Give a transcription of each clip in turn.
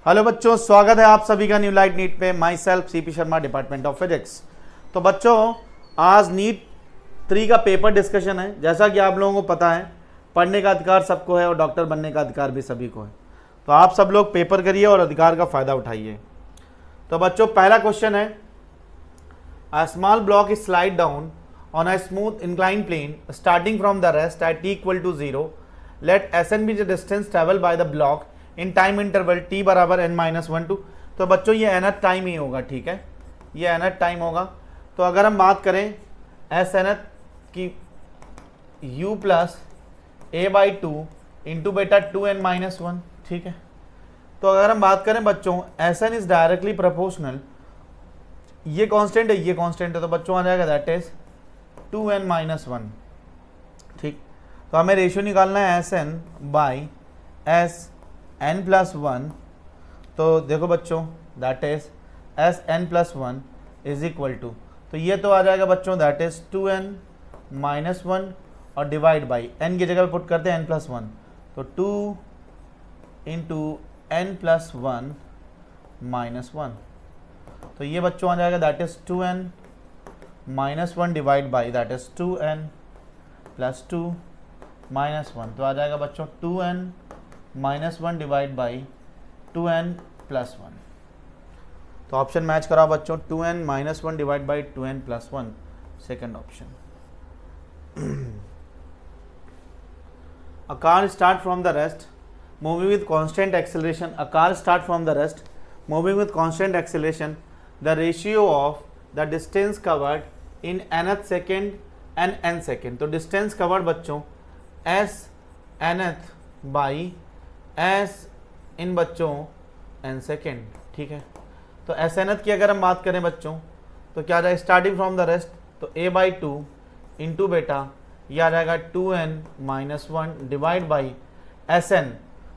Hello बच्चों, स्वागत है आप सभी का न्यू लाइट नीट पे। My self CP Sharma, department of physics. तो बच्चों, आज नीट 3 का पेपर डिस्कशन है। जैसा कि आप लोगों को पता है, पढ़ने का अधिकार सबको है और डॉक्टर बनने का अधिकार भी सभी को है। तो आप सब लोग पेपर करिए और अधिकार का फ़ायदा उठाइए। तो बच्चों, पहला क्वेश्चन है, a small block is slide down on a smooth incline plane starting from the rest at t equal to 0। Let SN be the distance travel by the block in time interval t बराबर n-1 तो बच्चों ये nth time ही होगा, ठीक है, ये nth time होगा। तो अगर हम बात करें SNth की u प्लस a/2 इंटू बेटा 2n-1, ठीक है। तो अगर हम बात करें बच्चों, SN इज डायरेक्टली प्रोपोर्शनल, ये कांस्टेंट है, ये कांस्टेंट है, तो बच्चों आ जाएगा दैट इज 2n-1, ठीक। तो हमें रेशियो निकालना है SN बाई SN+1। तो देखो बच्चों, that is SN+1 is equal to, तो ये तो आ जाएगा बच्चों दैट इज 2n-1 और डिवाइड बाई n की जगह पे पुट करते हैं n+1, तो 2 इंटू n+1 -1। तो ये बच्चों आ जाएगा that is 2n-1 divide by that is 2n+2 -1। तो आ जाएगा बच्चों 2n-1 डिवाइड बाई 2n+1। तो ऑप्शन मैच कराओ बच्चों, 2n-1 divide by 2n+1, second option. A car start from the rest moving with constant acceleration. A car start from the rest moving with constant acceleration. The ratio of the distance covered in nth second and n second. तो distance covered बच्चों s nth by s इन बच्चों n second, ठीक है। तो s nth की अगर हम बात करें बच्चों, तो क्या आ जाएगा स्टार्टिंग फ्रॉम द रेस्ट, तो a/2 इंटू बेटा ये आ जाएगा 2n-1 डिवाइड बाई Sn।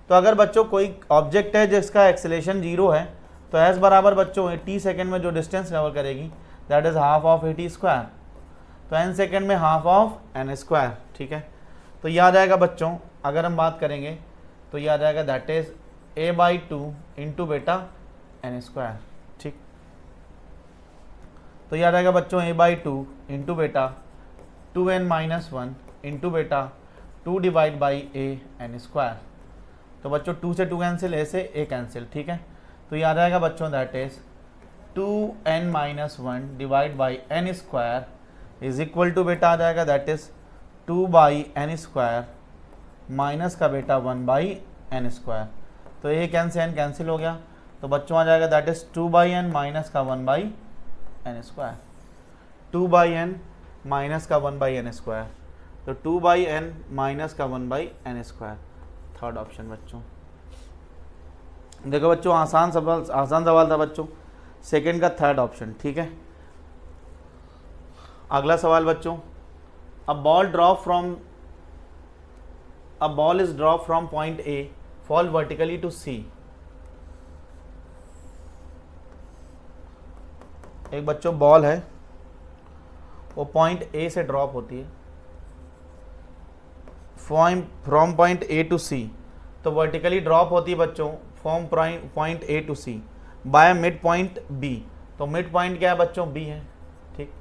तो अगर बच्चों कोई ऑब्जेक्ट है जिसका एक्सेलेरेशन 0 है, तो s बराबर बच्चों t सेकेंड में जो डिस्टेंस कवर करेगी that is half of at square, तो n सेकेंड में हाफ ऑफ n स्क्वायर, ठीक है। तो ये आ जाएगा बच्चों, अगर हम बात करेंगे तो ये आ जाएगा दैट इज a/2 इंटू बेटा n स्क्वायर, ठीक। तो ये आ जाएगा बच्चों a/2 इंटू बेटा 2n-1 इंटू बेटा 2 divide by a n square. तो बच्चों 2 से 2 कैंसिल, a से a कैंसिल, ठीक है। तो ये आ जाएगा बच्चों that is 2n-1 divide by n square is equal to बेटा आ जाएगा that is 2 by n square minus का बेटा 1 बाई n स्क्वायर। तो a कैंसिल हो गया, तो बच्चों आ जाएगा that is 2 by n minus का 1 by n square, 2 by n minus का 1 बाई n स्क्वायर, तो 2 बाई n माइनस का 1 by n square, third option बच्चों। देखो बच्चों, आसान सवाल था बच्चों, सेकंड का थर्ड ऑप्शन, ठीक है। अगला सवाल बच्चों, a ball is drop from point A fall vertically to C। एक बच्चों बॉल है, वो पॉइंट A से ड्रॉप होती है from point A to C, तो वर्टिकली ड्रॉप होती है बच्चों from point A to C by mid point B। तो मिड पॉइंट क्या है बच्चों, B है, ठीक।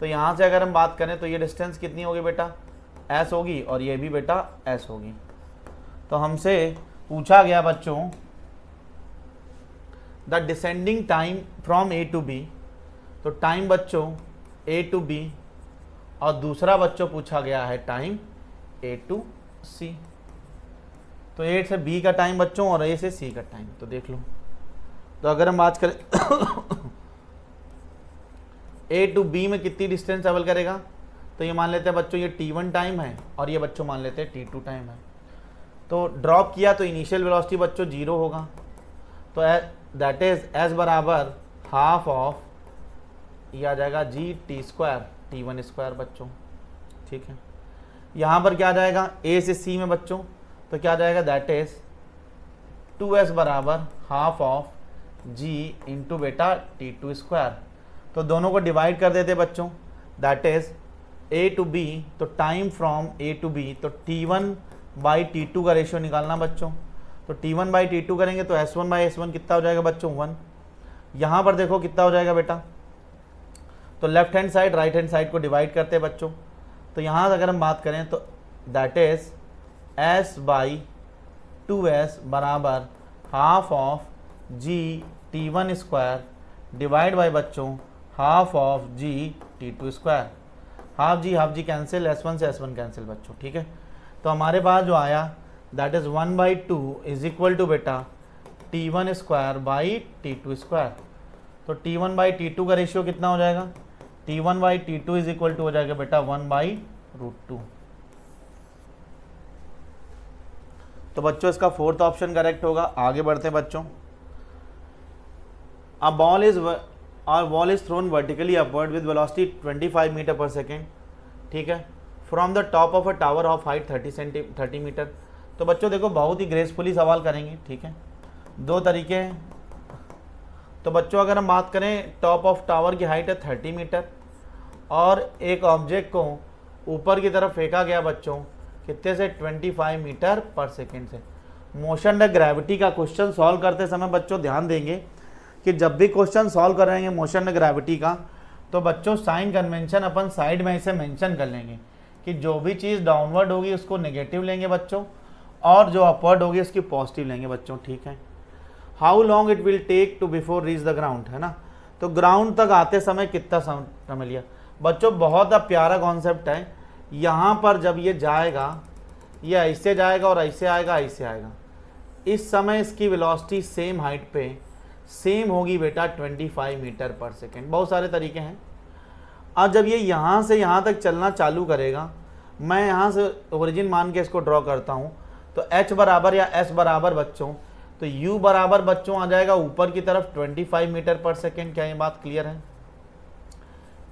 तो यहाँ से अगर हम बात करें तो ये डिस्टेंस कितनी होगी बेटा, S होगी, और ये भी बेटा S होगी। तो हमसे पूछा गया बच्चों the descending time from A to B, तो टाइम बच्चों A टू B, और दूसरा बच्चों पूछा गया है टाइम A टू C। तो A से B का टाइम बच्चों और A से C का टाइम, तो देख लो। तो अगर हम बात करें A टू B में कितनी डिस्टेंस ट्रेवल करेगा, तो ये मान लेते हैं बच्चों ये T1 टाइम है, और ये बच्चों मान लेते हैं T2 टाइम है। तो ड्रॉप किया तो इनिशियल वेलोसिटी बच्चों 0 होगा, तो दैट इज s बराबर हाफ ऑफ ये आ जाएगा g t² T1 स्क्वायर बच्चों, ठीक है। यहाँ पर क्या आ जाएगा A से C में बच्चों, तो क्या आ जाएगा दैट इज 2s बराबर हाफ ऑफ g इंटू बेटा T2 स्क्वायर। तो दोनों को डिवाइड कर देते बच्चों, that is A to B, तो time from A to B, तो T1 बाई T2 का रेशियो निकालना बच्चों। तो T1 बाई T2 करेंगे तो S1 बाई S1 कितना हो जाएगा बच्चों 1। यहाँ पर देखो कितना हो जाएगा बेटा, तो left hand side right hand side को डिवाइड करते हैं बच्चों। तो यहाँ अगर हम बात करें तो that is S by 2S बराबर half of G T1 square divide by बच्चों half of G T2 square. Half G cancel, S1 से S1 कैंसिल बच्चों, ठीक है। तो हमारे पास जो आया that is 1/2 is equal to बेटा T1 square by T2 square. तो T1 बाई T2 का रेशियो कितना हो जाएगा, T1 by T2 is equal to हो जाएगा बेटा 1/√2। तो बच्चों इसका फोर्थ ऑप्शन करेक्ट होगा। आगे बढ़ते हैं बच्चों। A ball is thrown vertically upward with velocity 25 metre per second, ठीक है, from the top of a tower of height 30 metre. तो बच्चों देखो बहुत ही ग्रेसफुली सवाल करेंगे, ठीक है, दो तरीके हैं। तो बच्चों अगर हम बात करें टॉप ऑफ टावर की हाइट है 30 मीटर और एक ऑब्जेक्ट को ऊपर की तरफ फेंका गया बच्चों कितने से 25 मीटर पर सेकेंड से। मोशन द ग्रेविटी का क्वेश्चन सॉल्व करते समय बच्चों ध्यान देंगे कि जब भी क्वेश्चन सॉल्व करेंगे मोशन द ग्रेविटी का तो बच्चों साइन कन्वेंशन अपन साइड में इसे मेंशन कर लेंगे कि जो भी चीज़ डाउनवर्ड होगी उसको नेगेटिव लेंगे बच्चों और जो अपवर्ड होगी उसकी पॉजिटिव लेंगे बच्चों, ठीक है। How long it will take to before reach the ground, है ना। तो ग्राउंड तक आते समय कितना समय लिया बच्चों, बहुत प्यारा कॉन्सेप्ट है। यहाँ पर जब ये जाएगा ये ऐसे जाएगा और ऐसे आएगा ऐसे आएगा, इस समय इसकी वेलोसिटी सेम हाइट पे सेम होगी बेटा 25 मीटर पर सेकेंड। बहुत सारे तरीके हैं। अब जब ये यहाँ से यहाँ तक चलना चालू करेगा, मैं यहाँ से ओरिजिन मान के इसको ड्रॉ करता हूँ, तो h बराबर या s बराबर बच्चों, तो u बराबर बच्चों आ जाएगा ऊपर की तरफ 25 मीटर पर सेकेंड। क्या ये बात क्लियर है।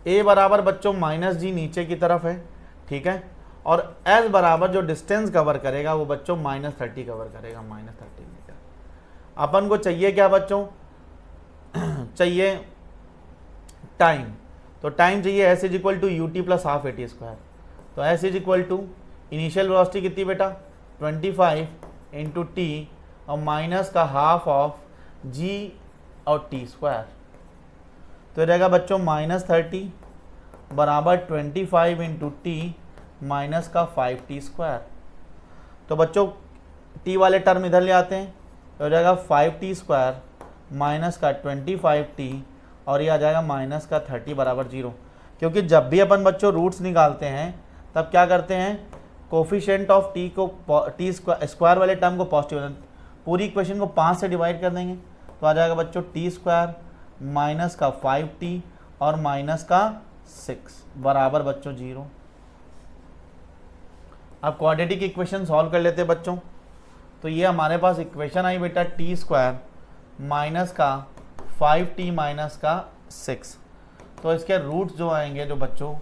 a बराबर बच्चों -g नीचे की तरफ है, ठीक है, और s बराबर जो डिस्टेंस कवर करेगा वो बच्चों -30 कवर करेगा, -30 मीटर। अपन को चाहिए क्या बच्चों, चाहिए टाइम। तो टाइम चाहिए s is equal to ut plus half AT square. तो s is equal to initial velocity कितनी बेटा 25 इंटू टी और माइनस का हाफ ऑफ g और t स्क्वायर। तो ये रहेगा बच्चों -30 बराबर 25 इंटू टी माइनस का 5t स्क्वायर। तो बच्चों t वाले टर्म इधर ले आते हैं, तो हो जाएगा 5t स्क्वायर माइनस का 25t और ये आ जाएगा माइनस का 30 बराबर 0। क्योंकि जब भी अपन बच्चों रूट्स निकालते हैं तब क्या करते हैं, कोफिशिएंट ऑफ t को t स्क्वायर वाले टर्म को पॉजिटिव, पूरी इक्वेशन को 5 से डिवाइड कर देंगे तो आ जाएगा बच्चों t स्क्वायर माइनस का 5t और माइनस का 6 बराबर बच्चों 0। अब क्वाड्रेटिक इक्वेशन सॉल्व कर लेते हैं बच्चों। तो ये हमारे पास इक्वेशन आई बेटा टी स्क्वायर माइनस का 5t माइनस का 6। तो इसके रूट्स जो आएंगे जो बच्चों,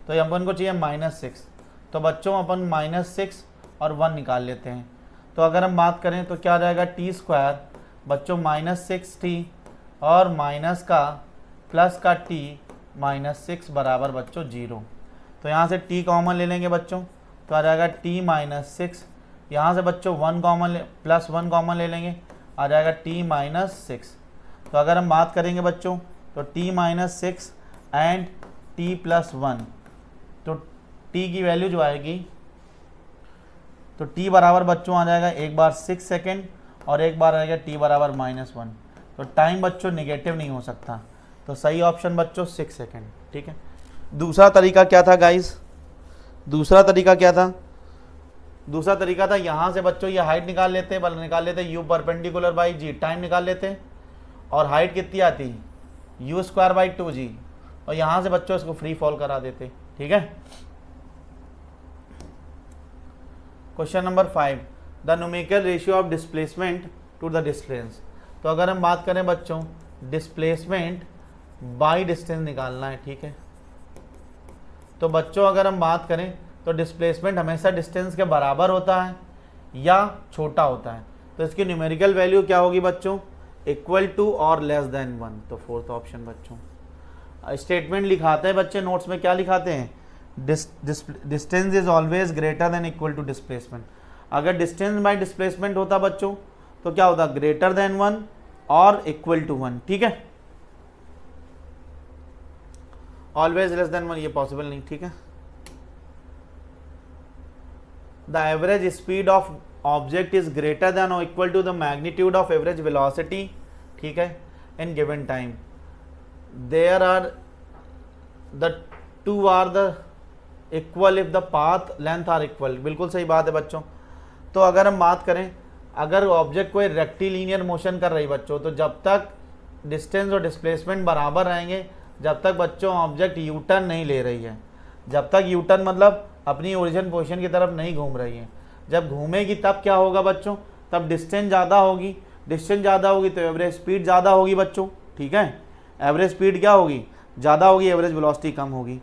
तो अपन को चाहिए -6, तो बच्चों अपन -6 और 1 निकाल लेते हैं। तो अगर हम बात करें तो क्या आ जाएगा टी स्क्वायर बच्चों -6t और माइनस का प्लस का t -6 बराबर बच्चों 0। तो यहाँ से t कॉमन ले लेंगे बच्चों, तो आ जाएगा t -6, यहाँ से बच्चों 1 कॉमन प्लस 1 कॉमन ले लेंगे, आ जाएगा t -6। तो अगर हम बात करेंगे बच्चों तो t -6 एंड t + 1, तो t की वैल्यू जो आएगी तो t बराबर बच्चों आ जाएगा एक बार 6 सेकेंड और एक बार आएगा t बराबर -1। तो टाइम बच्चों नेगेटिव नहीं हो सकता, तो सही ऑप्शन बच्चों 6 सेकेंड, ठीक है। दूसरा तरीका क्या था गाइस, दूसरा तरीका क्या था, दूसरा तरीका था यहाँ से बच्चों ये हाइट निकाल लेते हैं, निकाल लेते हैं u perpendicular by g, time निकाल लेते हैं और हाइट कितनी आती u स्क्वायर बाई 2g और यहाँ से बच्चों इसको फ्री फॉल करा देते, ठीक है। Question number 5, the numerical ratio of displacement to the distance. तो अगर हम बात करें बच्चों डिस्प्लेसमेंट बाई डिस्टेंस निकालना है, ठीक है। तो बच्चों अगर हम बात करें तो डिस्प्लेसमेंट हमेशा डिस्टेंस के बराबर होता है या छोटा होता है, तो इसकी न्यूमेरिकल वैल्यू क्या होगी बच्चों, इक्वल टू और लेस देन 1। तो फोर्थ ऑप्शन बच्चों। स्टेटमेंट लिखाते हैं बच्चे नोट्स में, क्या लिखाते हैं, distance is always greater than equal to displacement. अगर डिस्टेंस बाय डिस्प्लेसमेंट होता बच्चों तो क्या होता है, ग्रेटर देन 1 और इक्वल टू 1, ठीक है। ऑलवेज लेस देन 1 ये पॉसिबल नहीं, ठीक है। The average speed of object is greater than और equal to the magnitude of average velocity, ठीक है, in given time. There are the two are the equal if the path length are equal. बिल्कुल सही बात है बच्चों। तो अगर हम बात करें, अगर ऑब्जेक्ट कोई रेक्टिलिनियर मोशन कर रही बच्चों, तो जब तक डिस्टेंस और डिस्प्लेसमेंट बराबर रहेंगे, जब तक बच्चों ऑब्जेक्ट यू टर्न नहीं ले रही है, जब तक यू टर्न मतलब अपनी ओरिजिन पोजीशन की तरफ नहीं घूम रही है। जब घूमेगी तब क्या होगा बच्चों, तब डिस्टेंस ज़्यादा होगी, डिस्टेंस ज़्यादा होगी तो एवरेज स्पीड ज़्यादा होगी बच्चों, ठीक है। एवरेज स्पीड क्या होगी, ज़्यादा होगी, एवरेज वेलोसिटी कम होगी।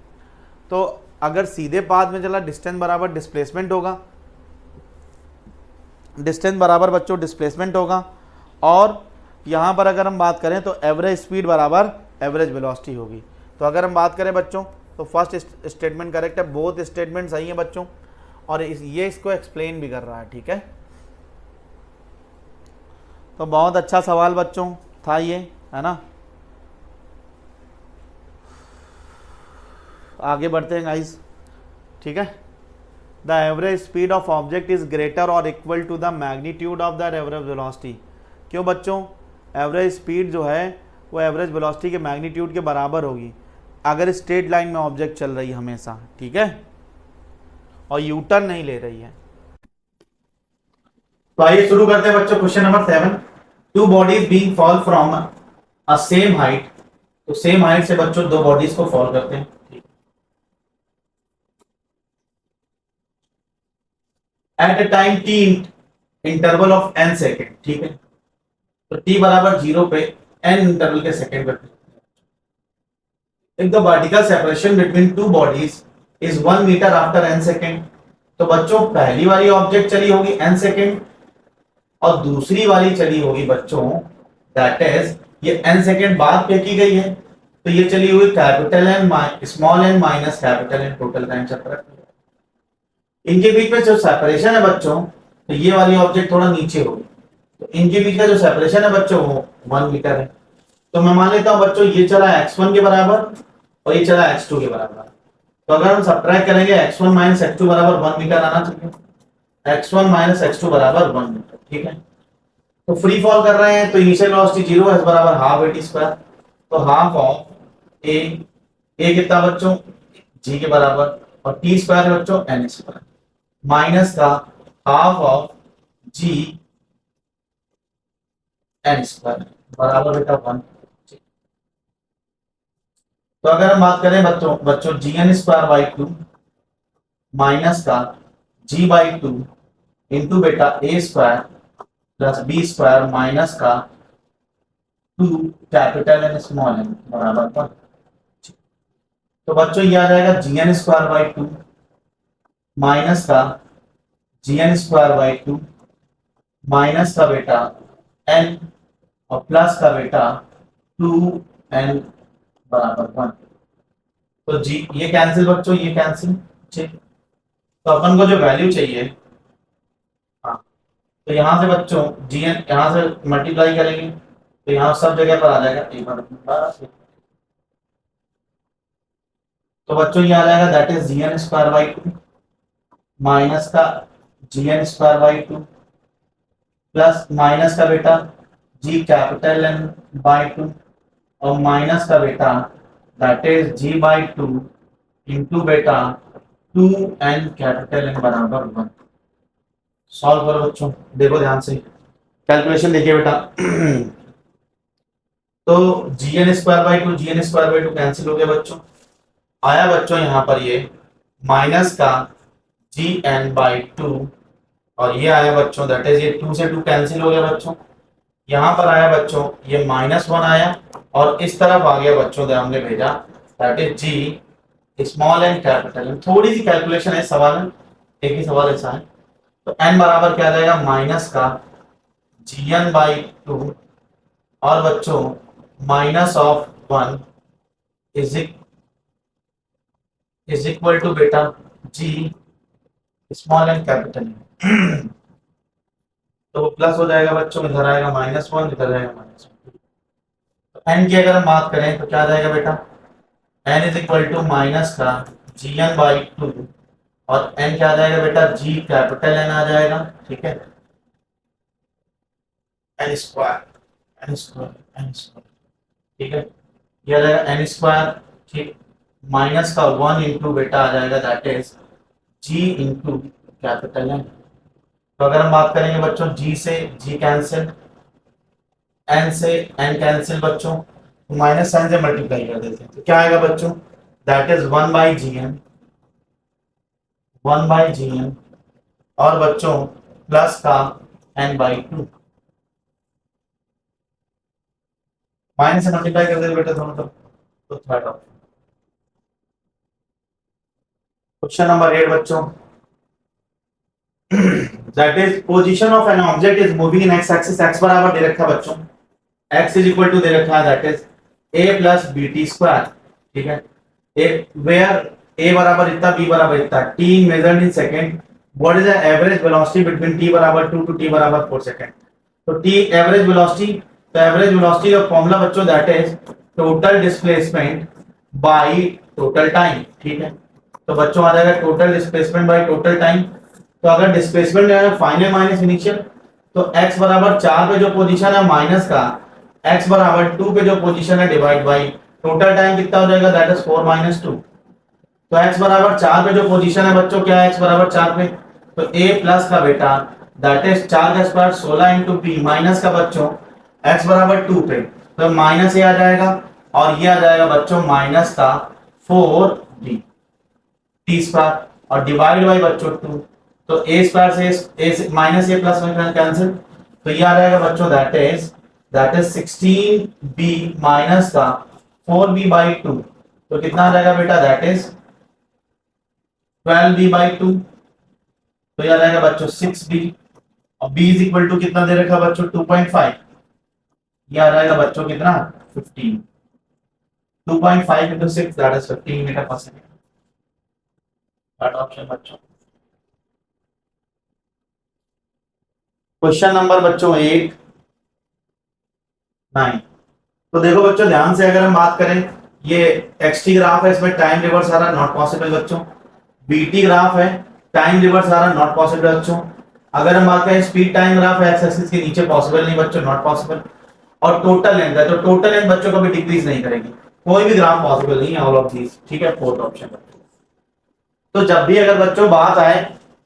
तो अगर सीधे पाथ में चला, डिस्टेंस बराबर डिस्प्लेसमेंट होगा, डिस्टेंस बराबर बच्चों डिस्प्लेसमेंट होगा, और यहाँ पर अगर हम बात करें तो एवरेज स्पीड बराबर एवरेज वेलोसिटी होगी। तो अगर हम बात करें बच्चों तो फर्स्ट स्टेटमेंट करेक्ट है, बोथ स्टेटमेंट सही है बच्चों, और ये इसको एक्सप्लेन भी कर रहा है, ठीक है। तो बहुत अच्छा सवाल बच्चों था ये, है ना। आगे बढ़ते हैं गाइस, ठीक है। The average speed of object is greater और equal to the magnitude of the average velocity. क्यों बच्चों, एवरेज स्पीड जो है वो एवरेज वेलोसिटी के मैग्नीट्यूड के बराबर होगी अगर स्ट्रेट लाइन में ऑब्जेक्ट चल रही है हमेशा, ठीक है, और यू टर्न नहीं ले रही है। तो आइए शुरू करते हैं बच्चों question number 7। Two bodies being fall from a same height. तो सेम हाइट से बच्चों दो बॉडीज को फॉल करते हैं, at a time T interval of n second, ठीक है। तो t बराबर 0 पे n इंटरवल के सेकेंड पे, if the vertical separation between two bodies is 1 metre after n second. तो बच्चों पहली वाली ऑब्जेक्ट चली होगी n सेकेंड और दूसरी वाली चली होगी बच्चों, दैट इज ये n सेकेंड बाद फेंकी गई है, तो ये चली हुई capital N small N minus capital N, total time separate. इनके बीच में जो सेपरेशन है बच्चों, तो ये वाली ऑब्जेक्ट थोड़ा नीचे होगी, तो इनके बीच का जो सेपरेशन है बच्चों वो 1 मीटर है। तो मैं मान लेता हूं बच्चों ये चला x1 के बराबर और ये चला x2 के बराबर। तो अगर हम सब्ट्रैक्ट करेंगे x1 माइनस x2 बराबर 1 मीटर आना चाहिए, x1 माइनस x2 बराबर 1 मीटर, ठीक है। तो फ्री फॉल कर रहे हैं तो इनिशियल वेलोसिटी 0 है, बराबर हाफ at स्क्वायर। तो हाफ ऑफ a कितना बच्चों g के बराबर, और t स्क्वायर है बच्चों n स्क्वायर, माइनस का half of g n square बराबर बेटा 1। तो अगर हम बात करें बच्चों G N square by 2 minus का जी बाई 2 इंटू बेटा A square plus B square minus का 2 कैपिटल एन स्मॉल एन बराबर 1। तो बच्चों ये आ जाएगा जी एन स्क्वायर बाई 2 माइनस का G N square by 2 minus का बेटा एन और प्लस का बेटा 2n बराबर 1। तो जी ये कैंसिल बच्चों, ये कैंसिल, ठीक। तो अपन को जो वैल्यू चाहिए, हाँ, तो यहां से बच्चों जी एन यहां से मल्टीप्लाई करेंगे तो यहां सब जगह पर आ जाएगा एक बार। तो बच्चों ये आ जाएगा that is G N square by 2 minus का G N square by 2 plus minus का बेटा जी कैपिटल एन बाई 2 और माइनस का बेटा that is G by 2 into बेटा 2n कैपिटल एन बराबर 1। सॉल्व करो बच्चों, देखो ध्यान से कैलकुलेशन देखिए बेटा। तो G N square by 2 G N square by 2 cancel हो गया बच्चों, आया बच्चों यहाँ पर ये माइनस का जी एन बाई 2 और ये आया बच्चों दैट इज ये 2 से 2 कैंसिल हो गया बच्चों, यहाँ पर आया बच्चों ये -1 आया और इस तरफ आ गया बच्चों हमने भेजा that is G small N capital N. थोड़ी सी कैलकुलेशन है सवाल में, एक ही सवाल ऐसा है। तो n बराबर क्या आ जाएगा माइनस का जी एन बाई 2 और बच्चों minus of 1 is equal to बेटा G small N capital N. तो वो प्लस हो जाएगा बच्चों, इधर आएगा -1, इधर आएगा -1। तो एन की अगर हम बात करें तो क्या आ जाएगा बेटा, N is equal to minus का GN/2, और एन क्या आ जाएगा बेटा, जी कैपिटल एन आ जाएगा, ठीक है, N square, N square, N square, ठीक है, ये आ जाएगा एन स्क्वायर, ठीक, माइनस का 1 इंटू बेटा आ जाएगा that is G into capital N. तो अगर हम बात करेंगे बच्चों, जी से जी कैंसिल, एन से एन कैंसिल बच्चों, तो माइनस साइन से मल्टीप्लाई कर देते हैं, तो क्या आएगा बच्चों, दैट इज 1/GN, 1/GN, और बच्चों प्लस का n/2, माइनस से मल्टीप्लाई कर देते बेटा दोनों तरफ, तो थर्ड ऑप्शन। क्वेश्चन नंबर 8 बच्चों, that is position of an object is moving in x axis, x बराबर दे रखा है बच्चों, x इज इक्वल टू दे रखा है that is a plus bt square, ठीक है, ए वेयर a बराबर इतना, b बराबर इतना, t measured in second, what is the average velocity between t बराबर 2 टू t बराबर 4 सेकंड। तो t एवरेज वेलोसिटी, तो एवरेज वेलोसिटी का फॉर्मूला बच्चों that is total displacement by total time, ठीक है, तो बच्चों आ जाएगा total displacement by total time. तो अगर डिस्प्लेसमेंट है फाइनल माइनस इनिशियल, तो x बराबर 4 पे जो पोजीशन है माइनस का x बराबर 2 पे जो पोजीशन है डिवाइड बाय टोटल टाइम कितना हो जाएगा, दैट इज 4 - 2। तो x बराबर 4 पे जो पोजीशन है बच्चों, क्या है x बराबर 4 पे, तो a प्लस का बेटा दैट इज 4 का स्क्वायर 16 इंटू b, माइनस का बच्चों x बराबर 2 पे, तो माइनस ये आ जाएगा, और ये आ जाएगा बच्चों माइनस का 4d t स्क्वायर, और डिवाइड बाय बच्चों 2, तो a स्क्वायर से माइनस a प्लस में कैंसिल, तो ये आ जाएगा बच्चों दैट इज 16b माइनस का 4b/2, तो कितना आ जाएगा बेटा, दैट इज 12b/2, तो ये आ जाएगा बच्चों 6b, और b इज इक्वल टू कितना दे रखा बच्चों 2.5, ये आ जाएगा बच्चों कितना 15, 2.5 into 6 दैट इज 15 मीटर पर सेकंड, थर्ड ऑप्शन बच्चों। क्वेश्चन नंबर बच्चों 8 9, तो देखो बच्चों ध्यान से अगर हम बात करें, ये xt ग्राफ है, इसमें टाइम रिवर्स आ रहा है, नॉट पॉसिबल बच्चों, bt ग्राफ है, टाइम रिवर्स आ रहा है, नॉट पॉसिबल बच्चों, अगर हम बात करें स्पीड टाइम ग्राफ है, एक्स एक्सिस के नीचे पॉसिबल नहीं बच्चों, नॉट पॉसिबल, और टोटल लेंथ है, तो टोटल लेंथ बच्चों कभी डिक्रीज नहीं करेगी, कोई भी ग्राफ पॉसिबल नहीं है, ऑल ऑफ दीस, ठीक है, फोर्थ ऑप्शन। तो जब भी अगर बच्चों बात आए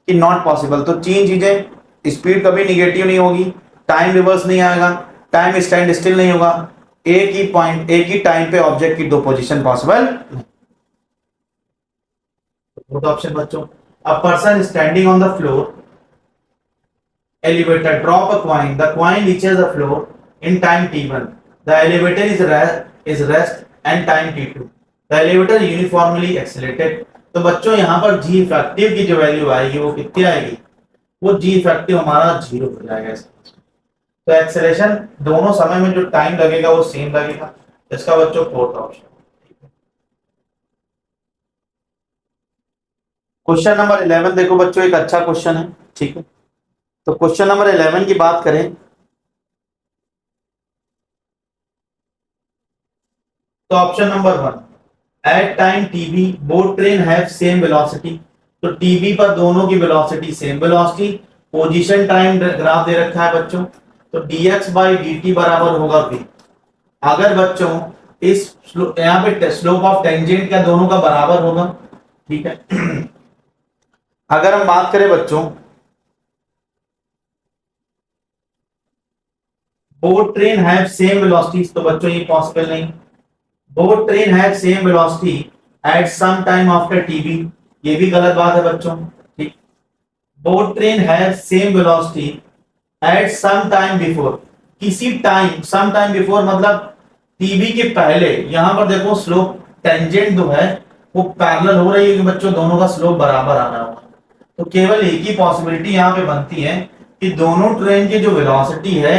कि नॉट पॉसिबल, तो तीन चीजें, स्पीड कभी निगेटिव नहीं होगी, टाइम रिवर्स नहीं आएगा, टाइम स्टैंड स्टिल नहीं होगा, एक ही पॉइंट एक ही टाइम पे ऑब्जेक्ट की दो पोजीशन पॉसिबल। फोर्थ ऑप्शन बच्चों, a person standing on the floor elevator drop a coin, the coin reaches the floor in time t1, the elevator is rest and time t2, the elevator uniformly accelerated। तो बच्चों यहाँ पर जी effective की जो value आएगी वो कितनी आएगी, वो जी इफेक्टिव हमारा 0 हो जाएगा। तो एक्सेलरेशन दोनों समय में जो टाइम लगेगा वो सेम लगेगा, इसका बच्चों फोर्थ ऑप्शन। क्वेश्चन नंबर 11 देखो बच्चों, एक अच्छा क्वेश्चन है, ठीक है, तो क्वेश्चन नंबर 11 की बात करें तो option number 1, at time TB both train have same velocity, तो टीबी पर दोनों की velocity same velocity, position time graph दे रखा है बच्चों, तो dx/dt बराबर होगा v। अगर बच्चों इस यहाँ पे स्लोप ऑफ टेंजेंट क्या दोनों का बराबर होगा, ठीक है। अगर हम बात करें बच्चों both train have same velocities, तो बच्चों ये पॉसिबल नहीं, both train have same velocity at some time after tb, ये भी गलत बात है बच्चों, ठीक। both train have same velocity at some time before, किसी टाइम सम टाइम बिफोर मतलब tb के पहले, यहां पर देखो स्लोप टेंजेंट जो है वो पैरेलल हो रही है कि बच्चों दोनों का स्लोप बराबर आ रहा होगा, तो केवल एक ही पॉसिबिलिटी यहाँ पे बनती है कि दोनों ट्रेन की जो वेलोसिटी है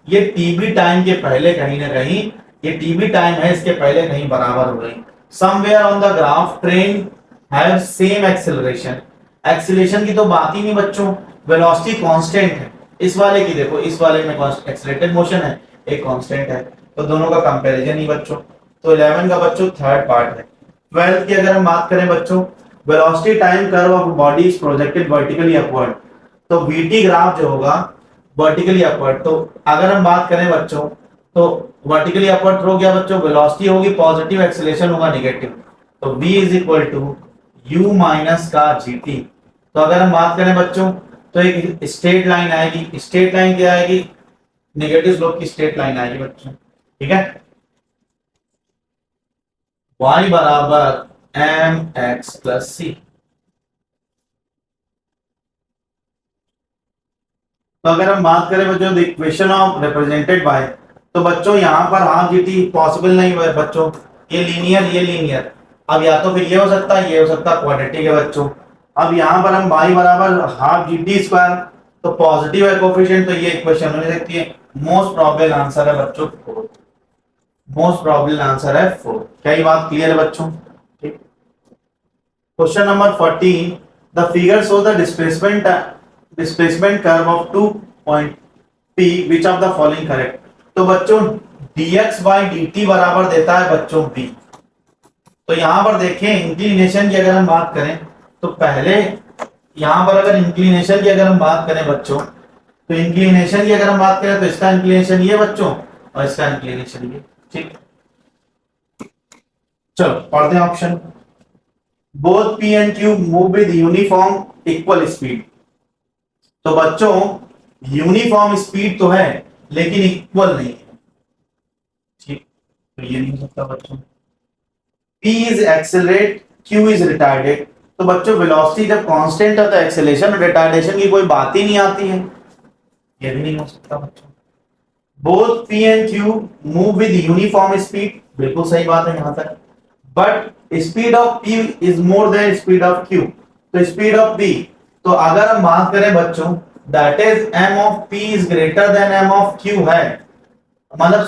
ये टीबी टाइम के पहले कहीं ना कहीं, ये टीबी टाइम है इसके पहले कहीं बराबर हो रही। Somewhere on the graph train have same acceleration, acceleration की तो बात ही नहीं बच्चों, वेलोसिटी कांस्टेंट है, इस वाले की देखो, इस वाले में एक्सेलरेटेड मोशन है, एक कांस्टेंट है, तो दोनों का कंपैरिजन ही बच्चों। तो 11 का बच्चों थर्ड पार्ट है। 12th की अगर हम बात करें बच्चों, velocity time curve of body is projected vertically upward, तो वीटी ग्राफ जो होगा वर्टिकली अपवर्ड। तो अगर हम बात करें बच्चों, तो वर्टिकली अपवर्ड हो गया बच्चों, वेलोसिटी होगी पॉजिटिव, एक्सेलरेशन होगा नेगेटिव, तो v is equal to u minus का gt। तो अगर हम बात करें बच्चों, तो एक स्ट्रेट लाइन आएगी, स्ट्रेट लाइन क्या आएगी, नेगेटिव स्लोप की स्ट्रेट लाइन आएगी बच्चों, ठीक है। y बराबर mx प्लस सी। तो अगर हम बात करें बच्चों the equation of represented by, तो बच्चों यहाँ पर हाफ जीटी पॉसिबल नहीं हुआ बच्चों, ये लीनियर ये लीनियर, अब या तो फिर ये हो सकता है ये हो सकता है, क्वाड्रेटिक है बच्चों। अब यहाँ पर हम y बराबर हाफ जीटी स्क्वायर, तो पॉजिटिव है कोफिशिएंट, तो ये इक्वेशन हो सकती है। मोस्ट प्रोबेबल आंसर है बच्चों 4, मोस्ट प्रोबेबल आंसर है 4। क्या ये बात क्लियर है बच्चों, ठीक। Question number 14, the figure show the displacement curve of 2 point P, which of the following correct। तो बच्चों dx by dt बराबर देता है बच्चों b। तो यहां पर देखें इंक्लिनेशन की अगर हम बात करें, तो पहले यहां पर अगर इंक्लिनेशन की अगर हम बात करें बच्चों, तो इंक्लिनेशन की अगर हम बात करें तो इसका इंक्लिनेशन ये बच्चों और इसका इंक्लिनेशन ये, ठीक। चलो पढ़ते हैं option. Both p and q move with uniform equal speed. तो बच्चों यूनिफॉर्म स्पीड तो है लेकिन इक्वल नहीं है, ठीक, तो ये नहीं हो सकता बच्चों। P is accelerate, Q is retarded. तो बच्चों वेलोसिटी जब कांस्टेंट है तो एक्सेलरेशन और रिटार्डेशन की कोई बात ही नहीं आती है, ये भी नहीं हो सकता बच्चों। Both P and Q move with uniform speed, बिल्कुल सही बात है यहां तक, but speed of P is more than speed of Q। तो स्पीड ऑफ P, तो अगर हम बात करें बच्चों that is m of p is greater then m of q है, मतलब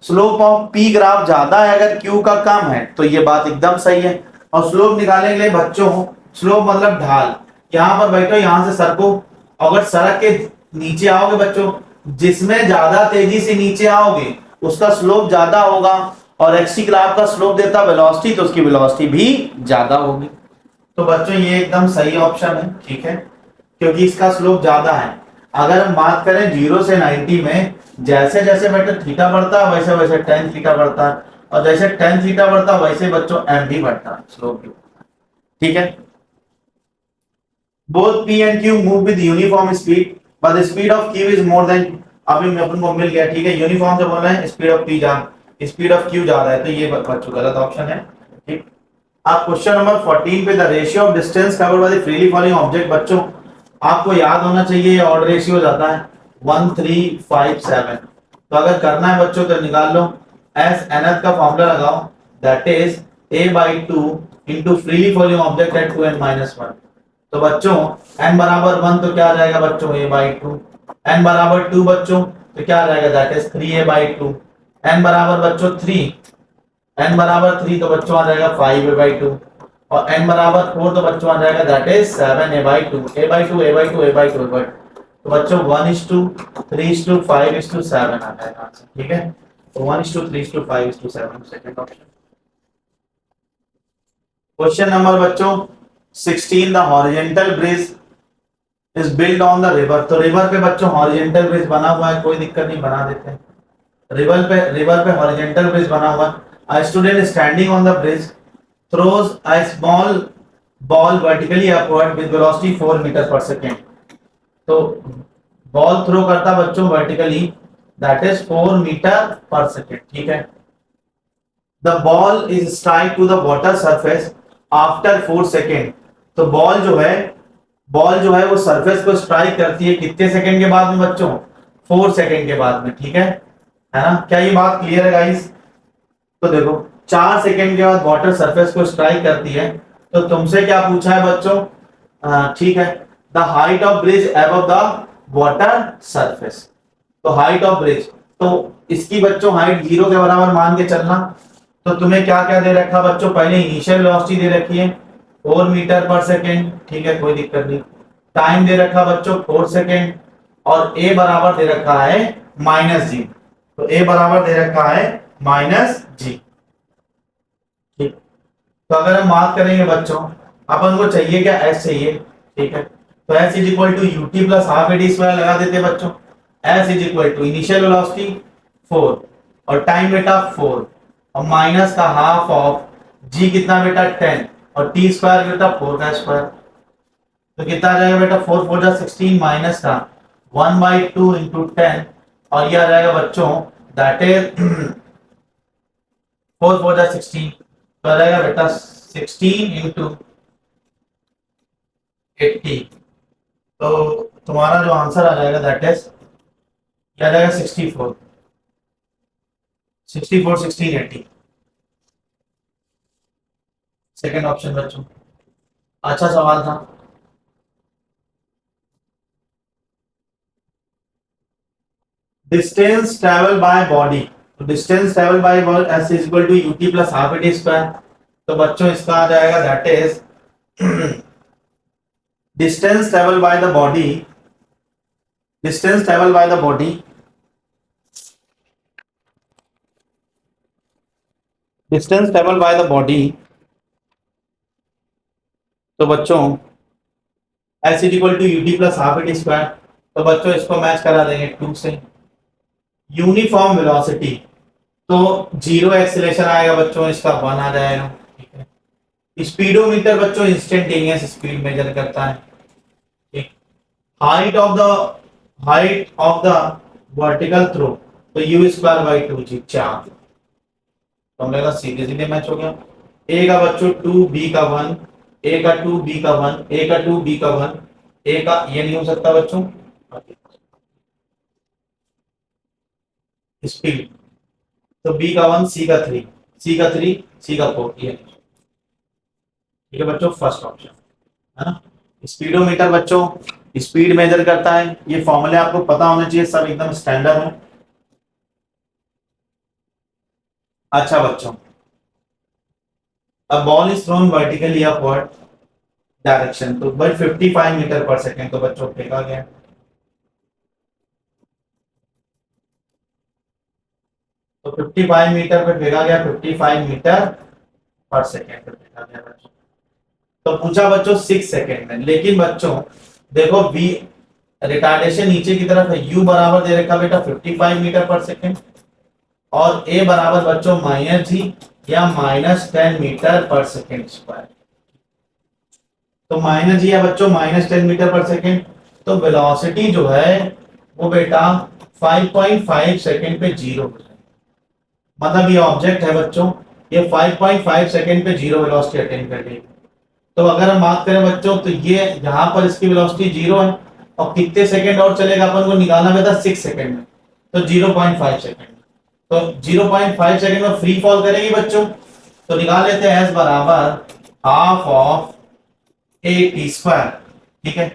स्लोप ऑफ p ग्राफ ज्यादा है अगर q का कम है, तो ये बात एकदम सही है। और स्लोप निकालने के लिए बच्चों, स्लोप मतलब ढाल, यहां पर बैठो यहां से सरको, अगर सड़क के नीचे आओगे बच्चों, जिसमें ज्यादा तेजी से नीचे आओगे उसका स्लोप ज्यादा होगा, और एक्सी ग्राफ का स्लोप देता वेलोसिटी, तो उसकी वेलोसिटी भी ज्यादा होगी। तो बच्चों ये एकदम सही ऑप्शन है, ठीक है, क्योंकि इसका स्लोप ज्यादा है। अगर हम बात करें 0 से 90 में, जैसे जैसे बेटा थीटा बढ़ता है वैसे वैसे tan थीटा बढ़ता है, और जैसे tan थीटा बढ़ता है वैसे बच्चों m भी बढ़ता है, स्लोप भी, ठीक है। Both p and q move with uniform speed but the speed of q is more than, अभी अपन को मिल गया, ठीक है, यूनिफॉर्म से बोल रहे हैं, speed of p speed of q ज्यादा है, तो ये बच्चों गलत ऑप्शन है, ठीक। आप क्वेश्चन नंबर 14 पे the ratio of distance covered by the freely falling object, बच्चों आपको याद होना चाहिए ऑड रेशियो जाता है 1 3 5 7। तो अगर करना है बच्चों तो निकाल लो, एस nth का फॉर्मूला लगाओ, that is a/2 into freely falling object at 2n-1। तो बच्चों n बराबर 1 तो क्या आ जाएगा बच्चों a/2, n बराबर 2 बच्चों तो क्या आ जाएगा, दैट इज 3a/2, n बराबर बच्चों 3, n बराबर 3 तो बच्चों आ जाएगा 5a/2, और n बराबर 4 तो बच्चों आ जाएगा दैट इज 7a/2, a/2 तो बच्चों 1:3:5:7 आ जाएगा आंसर, ठीक है। तो 1:3:5:7 सेकंड ऑप्शन। क्वेश्चन नंबर बच्चों 16, the horizontal bridge is build on the river. तो रिवर पे बच्चों हॉरिजॉन्टल ब्रिज बना हुआ है, कोई दिक्कत नहीं, बना देते हैं। रिवर पे हॉरिजॉन्टल ब्रिज बना हुआ है। A student standing on the bridge throws a small ball vertically upward with velocity 4 meter per second। तो बॉल थ्रो करता बच्चों vertically, that is 4 metre per second, ठीक है। The ball is strike to the water surface after 4 second. तो ball जो है वो surface को स्ट्राइक करती है कितने सेकेंड के बाद में बच्चों, 4 सेकेंड के बाद में, ठीक है ना। क्या ये बात क्लियर है गाइस। तो देखो 4 सेकेंड के बाद वाटर सरफेस को स्ट्राइक करती है, तो तुमसे क्या पूछा है बच्चों, ठीक है, the height of bridge above the water surface. तो हाइट ऑफ ब्रिज, तो इसकी बच्चों हाइट 0 के बराबर मान के चलना। तो तुम्हें क्या क्या दे रखा बच्चों, पहले इनिशियल वेलोसिटी दे रखी है 4 मीटर पर सेकेंड, ठीक है, कोई दिक्कत नहीं। टाइम दे रखा बच्चों 4 सेकेंड, और a बराबर दे रखा है -g, तो a बराबर दे रखा है -g। ठीक, तो अगर हम बात करेंगे बच्चों, अपन को चाहिए क्या, s चाहिए, ठीक है, तो s is equal to UT plus half A D square लगा देते हैं बच्चों। s is equal to initial velocity 4 और टाइम बेटा 4 और माइनस का हाफ ऑफ g कितना बेटा 10 और t स्क्वायर बेटा 4 का स्क्वायर, तो कितना आ जाएगा बेटा 4 4 जा 16 माइनस का 1/2 इंटू 10 और ये आ जाएगा बच्चों दैट इज 4 4 जा 16, तो आ जाएगा बेटा 16 इंटू 80, तो तुम्हारा जो आंसर आ जाएगा दैट इज क्या आ जाएगा 64 64 16 80, सेकंड ऑप्शन बच्चों। अच्छा सवाल था। डिस्टेंस ट्रेवल बाय बॉडी, तो distance travel by body S is equal to UT plus half A T square, तो बच्चों इसका आ जाएगा that is distance travel by the body, distance travel by the body, distance travel by the body, तो बच्चों S is equal to UT plus half A T square, तो बच्चों इसको मैच करा देंगे 2 से। यूनिफॉर्म वेलोसिटी, तो जीरो एक्सीलरेशन आएगा बच्चों, इसका 1 आ जाएगा, ठीक है। स्पीडोमीटर बच्चों इंस्टेंटेनियस स्पीड मेजर करता है, ठीक। Height of the vertical throw, तो यू स्क्वायर बाई 2g 4, तो हम लोग सीधे सीधे मैच हो गया। ए का बच्चों 2, बी का 1, ए का 2, बी का 1, ए का 2, बी का 1, ए का ये नहीं हो सकता बच्चों स्पीड, तो बी का 1, सी का 3, सी का 3, सी का 4, ये ठीक है बच्चों फर्स्ट ऑप्शन है ना। स्पीडोमीटर बच्चों स्पीड मेजर करता है, ये फॉर्मूले आपको पता होने चाहिए, सब एकदम स्टैंडर्ड है। अच्छा बच्चों, अब ball is thrown vertically upward direction, तो भाई 55 मीटर पर सेकेंड, तो बच्चों फेंका गया, तो 55 मीटर पे फेंका गया, 55 मीटर पर सेकेंड पे फेंका गया बच्चों। तो पूछा बच्चों 6 सेकेंड में, लेकिन बच्चों देखो v रिटार्डेशन नीचे की तरफ है, u बराबर दे रखा बेटा 55 मीटर पर सेकेंड और a बराबर बच्चों -g या -10 मीटर पर सेकेंड स्क्वायर, तो -g या बच्चों -10 मीटर पर सेकेंड, तो वेलोसिटी जो है वो बेटा 5.5 सेकेंड पे जीरो हो जाएगी, मतलब ये ऑब्जेक्ट है बच्चों, ये 5.5 सेकेंड पे जीरो वेलोसिटी अटेन कर लेगी। तो अगर हम बात करें बच्चों, तो ये यहाँ पर इसकी वेलोसिटी जीरो है और कितने सेकंड और चलेगा अपन को निकालना बेटा 6 सेकंड में, तो 0.5 सेकंड, तो 0.5 सेकंड में फ्री फॉल करेगी बच्चों, तो निकाल लेते हैं एस बराबर half of A T square, ठीक है,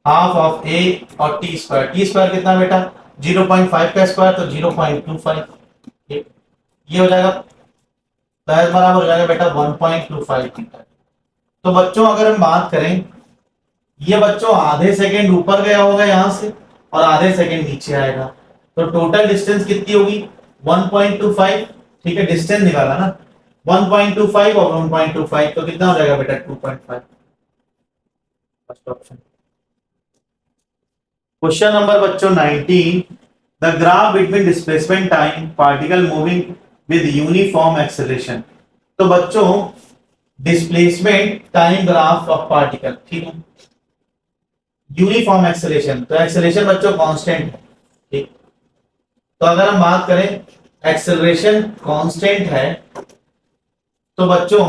हाफ ऑफ ए और टी स्क्वायर कितना बेटा 0.5 का स्क्वायर, तो 0.25, ठीक, ये हो जाएगा, तो एस बराबर हो जाएगा बेटा 1.25 मीटर। तो बच्चों अगर हम बात करें, ये बच्चों आधे सेकंड ऊपर गया होगा यहां से और आधे सेकंड नीचे आएगा, तो टोटल डिस्टेंस कितनी होगी 1.25, ठीक है, डिस्टेंस निकाला ना 1.25 और 1.25, तो कितना हो जाएगा बेटा 2.5, फर्स्ट ऑप्शन। क्वेश्चन नंबर बच्चों 19, the graph between displacement time particle moving with uniform acceleration, तो बच्चों displacement time graph of particle, ठीक है, यूनिफॉर्म एक्सेलरेशन, तो एक्सेलरेशन बच्चों कांस्टेंट है, ठीक, तो अगर हम बात करें एक्सेलरेशन कांस्टेंट है, तो बच्चों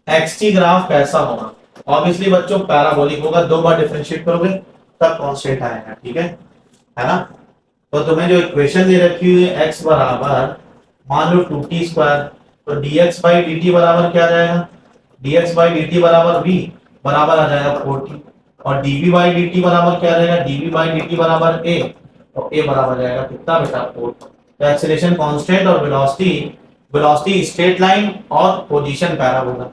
एक्सटी ग्राफ कैसा होगा, ऑब्वियसली बच्चों पैराबोलिक होगा, 2 बार डिफरेंशिएट करोगे तब कांस्टेंट आएगा, ठीक है ना। तो तुम्हें जो इक्वेशन दे रखी हुई है x बराबर मान लो 2t स्क्वायर, तो dx बाई dt बराबर क्या आ जाएगा, dx बाई dt बराबर v बराबर आ जाएगा 4t और dv बाई dt बराबर क्या आ जाएगा, dv बाई dt बराबर a और a बराबर जाएगा कितना बेटा 4। तो एक्सेलरेशन कांस्टेंट और वेलोसिटी स्ट्रेट लाइन और पोजीशन पैराबोला,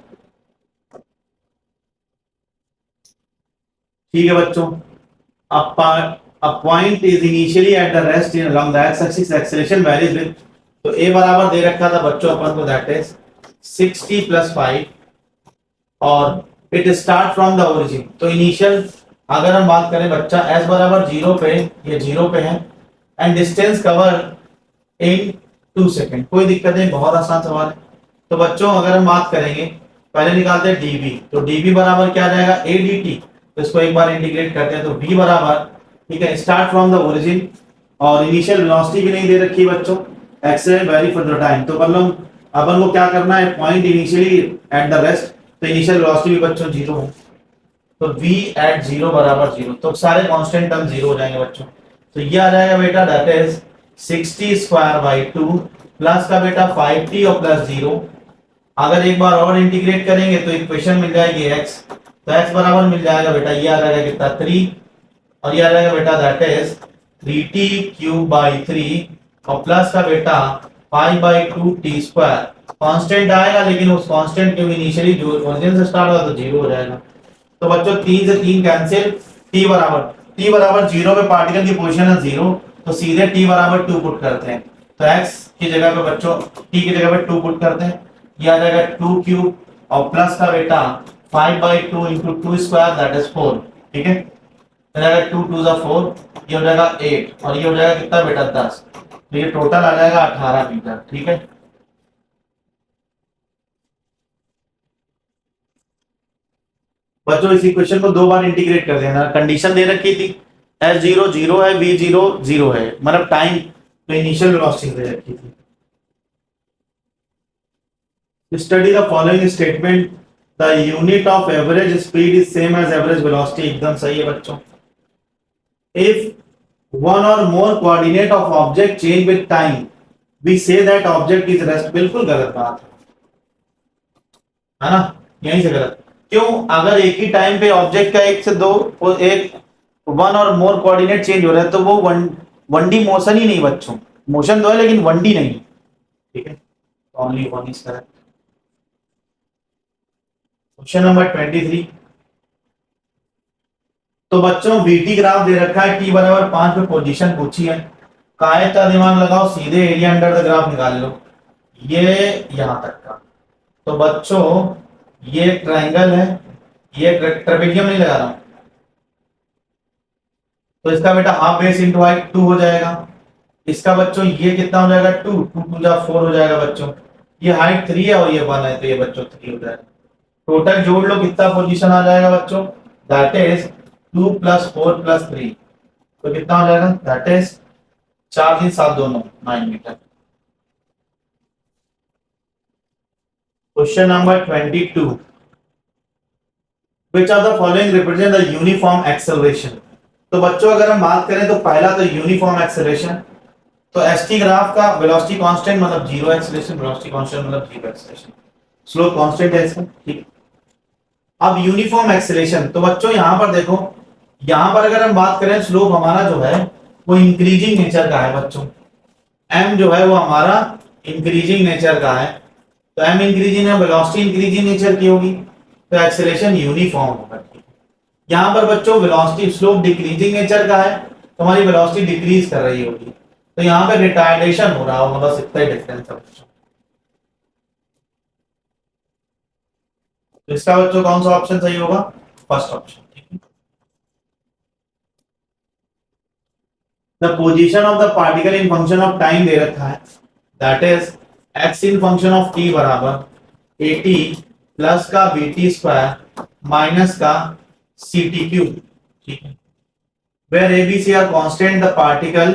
ठीक है बच्चों। अब a point is initially at the rest in along the x-axis, acceleration varies with, तो a बराबर दे रखा था बच्चों अपन को, that is 60 + 5 और it start from the origin. तो इनिशियल अगर हम बात करें बच्चा s बराबर 0 पे, ये 0 पे है and distance cover in 2 second. कोई दिक्कत नहीं, बहुत आसान सवाल है। तो बच्चों अगर हम बात करेंगे, पहले निकालते हैं dv, तो dv बराबर क्या आ जाएगा a dt, तो इसको एक बार इंटीग्रेट करते हैं तो v बराबर, ठीक है, स्टार्ट फ्रॉम द ओरिजिन और इनिशियल वेलोसिटी भी नहीं दे रखी बच्चों, accelerate very for the time. तो अपन को क्या करना है, point initially at the rest, तो इनिशियल वेलोसिटी भी बच्चों 0 है, तो v एट 0 बराबर 0, तो सारे कांस्टेंट टर्म 0 हो जाएंगे बच्चों। तो ये आ जाएगा बेटा दैट इज 60² 2 प्लस का बेटा 5t और प्लस 0। अगर एक बार और इंटीग्रेट करेंगे तो इक्वेशन मिल जाएगी x, तो x बराबर मिल जाएगा बेटा, ये आ जाएगा कितना 3 और ये आ जाएगा बेटा दैट इज 3t³ 3 और प्लस का बेटा 5/2t²। कांस्टेंट आएगा लेकिन उस कांस्टेंट के इनिशियली जो ओरिजिन से स्टार्ट होगा तो 0 हो जाएगा। तो बच्चों 3 से 3 कैंसिल, t बराबर 0 पे पार्टिकल की पोजीशन है 0, तो सीधे t बराबर 2 पुट करते हैं, तो x की जगह पे बच्चों t की जगह पे 2 पुट करते हैं, ये आ जाएगा 2³ और प्लस का बेटा 5/2 × 2² दैट इज 4, ठीक है, हो जाएगा 2 2 = 4, ये हो जाएगा 8 और ये हो जाएगा कितना बेटा 10, तो ये टोटल आ जाएगा 18 मीटर, ठीक है। बच्चों इस इक्वेशन को 2 बार इंटीग्रेट कर देना। कंडीशन दे रखी थी s0 0 है, v0 0 है, मतलब टाइम तो इनिशियल वेलोसिटी दे रखी थी। Study the following statement, the unit of average speed is same as average velocity. एकदम सही है बच्चों। If one or more coordinate of object change with time, we say that object is rest। बिल्कुल गलत बात है ना, यहीं से गलत। क्यों? अगर एक ही टाइम पे ऑब्जेक्ट का एक से दो और एक वन और मोर कोऑर्डिनेट चेंज हो रहा है तो वो वन डी मोशन ही नहीं बच्चों, मोशन तो है लेकिन वन डी नहीं, ठीक है, only one is correct. Question number 23। तो बच्चों VT ग्राफ दे रखा है, t बराबर 5 पे पोजीशन पूछी है, काहे का दिमाग लगाओ, सीधे एरिया अंडर द ग्राफ निकाल लो, ये यहां तक का। तो बच्चों ये ट्रायंगल है, ये ट्रेपेजियम नहीं लगा रहा हूं, तो इसका बेटा हाफ बेस इंटू हाइट 2 हो जाएगा। इसका बच्चों ये कितना हो जाएगा 2 2 2 जा 4 हो जाएगा बच्चों। ये हाइट 3 है और ये 1 है, तो ये बच्चों 3 हो जाएगा। टोटल जोड़ लो कितना पोजीशन आ जाएगा बच्चों, दैट इज 2 + 4 + 3, तो कितना हो जाएगा, दैट इज 4 3 7 दोनों 9 मीटर। Question number 22। Which of the following represent the uniform acceleration? तो बच्चों अगर हम बात करें तो पहला तो यूनिफॉर्म एक्सेलरेशन, तो st ग्राफ का वेलोसिटी कांस्टेंट मतलब 0 एक्सेलरेशन, वेलोसिटी कांस्टेंट मतलब 0 एक्सेलरेशन, स्लोप कांस्टेंट है इसका, ठीक। अब यूनिफॉर्म एक्सेलरेशन, तो बच्चों यहां पर देखो, यहां पर अगर हम बात करें स्लोप हमारा जो है वो इंक्रीजिंग नेचर का है बच्चों, m जो है वो हमारा इंक्रीजिंग नेचर का है, तो m इंक्रीजिंग है, वेलोसिटी इंक्रीजिंग नेचर की होगी, तो एक्सेलरेशन यूनिफॉर्म होगा। यहां पर बच्चों वेलोसिटी स्लोप डिक्रीजिंग नेचर का है, तो हमारी वेलोसिटी डिक्रीज कर रही होगी, तो यहां पर रिटार्डेशन हो रहा होगा, बस इतना ही डिफरेंस है बच्चों। तो इसका बच्चों कौन सा ऑप्शन सही होगा, फर्स्ट ऑप्शन, ठीक है। The position of the particle in function of time दे रखा है, that is x in function of t बराबर at प्लस का vt² माइनस का ct³, ठीक है। Where a b c are constant, the particle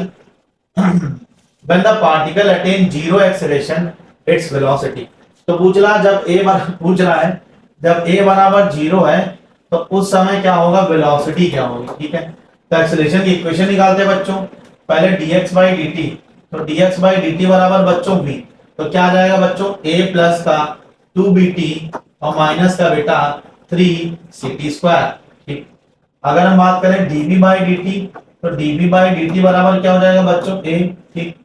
when the particle attain 0 acceleration its velocity। तो पूछ रहा है जब a बराबर 0 है तो उस समय क्या होगा, वेलोसिटी क्या होगी, ठीक है। तो एक्सेलरेशन की इक्वेशन निकालते हैं बच्चों, पहले dx/dt, तो dx/dt बराबर बच्चों v, तो क्या आ जाएगा बच्चों a प्लस का 2bt और माइनस का बेटा 3ct², ठीक। अगर हम बात करें dv/dt, तो dv/dt बराबर क्या हो जाएगा बच्चों a, ठीक,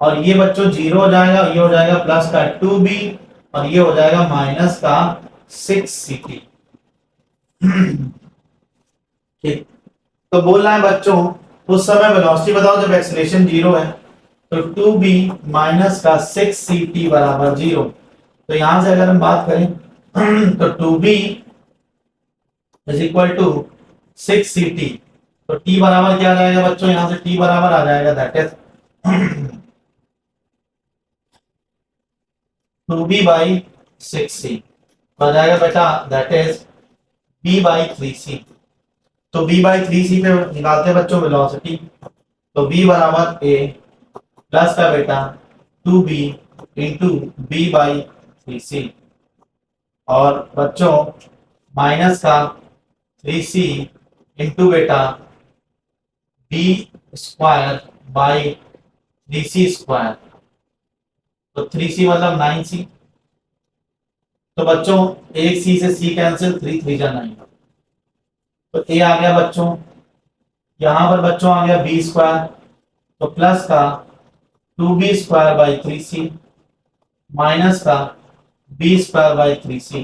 और ये बच्चों 0 हो जाएगा, ये हो जाएगा प्लस का 2b और ये हो जाएगा माइनस का 6ct, ठीक। तो बोल रहा है बच्चों उस समय वेलोसिटी बताओ जब एक्सीलरेशन 0 है, तो 2b माइनस का 6ct बराबर 0। तो यहां से अगर हम बात करें तो 2b is equal to 6ct, तो t बराबर क्या आ जाएगा बच्चों, यहां से t बराबर आ जाएगा that is 2b by 6c, आ जाएगा बेटा that is b by 3c। तो b बाई 3c पे निकालते हैं बच्चों वेलोसिटी, तो b बराबर a प्लस का बेटा 2b into b by 3c, और बच्चों माइनस का 3c इंटू बेटा b square by 3c square, तो 3c मतलब 9c। तो बच्चों एक c से c कैंसिल, 3 3 जा 9, तो a आ गया बच्चों, यहां पर बच्चों आ गया b स्क्वायर, तो प्लस का 2b square by 3c minus का b स्क्वायर बाई 3c,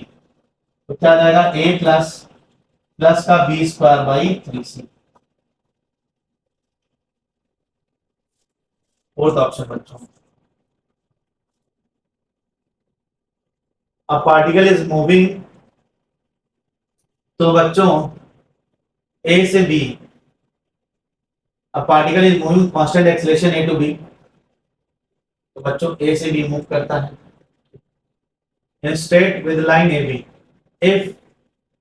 तो क्या आ जाएगा a प्लस प्लस का b square by 3c। Fourth option बच्चों, a particle is moving, तो बच्चों a से b, a particle is moving constant acceleration a to b, तो बच्चों a से b मूव करता है in straight with line AB, if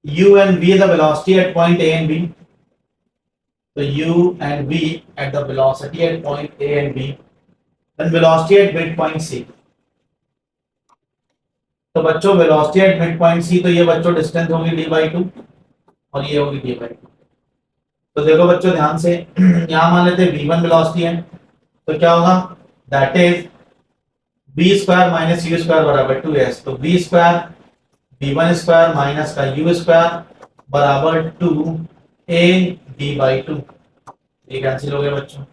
u and v the velocity at point a and b, so u and v at the velocity at point a and b, then velocity at mid point c, तो बच्चों velocity at mid point C, तो ये बच्चों distance होगी d by 2 और ये होगी d by 2। तो देखो बच्चों ध्यान से यहाँ मान लेते v1 वेलोसिटी है, तो क्या होगा that is b square minus u square बराबर 2s, तो b square v1 square minus का u स्क्वायर बराबर 2a d बाई 2, ये कैंसिल हो गया बच्चों।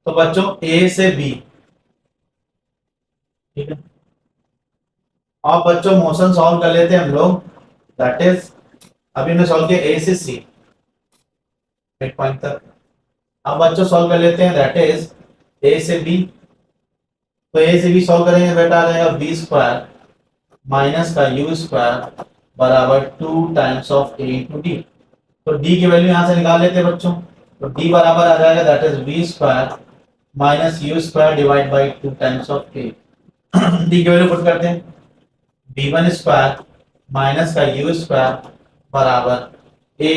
तो बच्चों a से b, ठीक है, और बच्चों मोशन सॉल्व कर लेते हैं हम लोग, दैट इज अभी मैं सॉल्व किया a से c मिड पॉइंट तक, अब बच्चों सॉल्व कर लेते हैं दैट इज a से b, तो a से b सॉल्व करेंगे बेटा आ जाएगा b स्क्वायर माइनस का u स्क्वायर बराबर 2 times of a into d, तो d की वैल्यू यहां से निकाल लेते हैं बच्चों, तो d बराबर आ जाएगा that is b square minus u square divide by 2 times of a, d की वैल्यू पुट करते हैं b1 स्क्वायर माइनस का u स्क्वायर बराबर a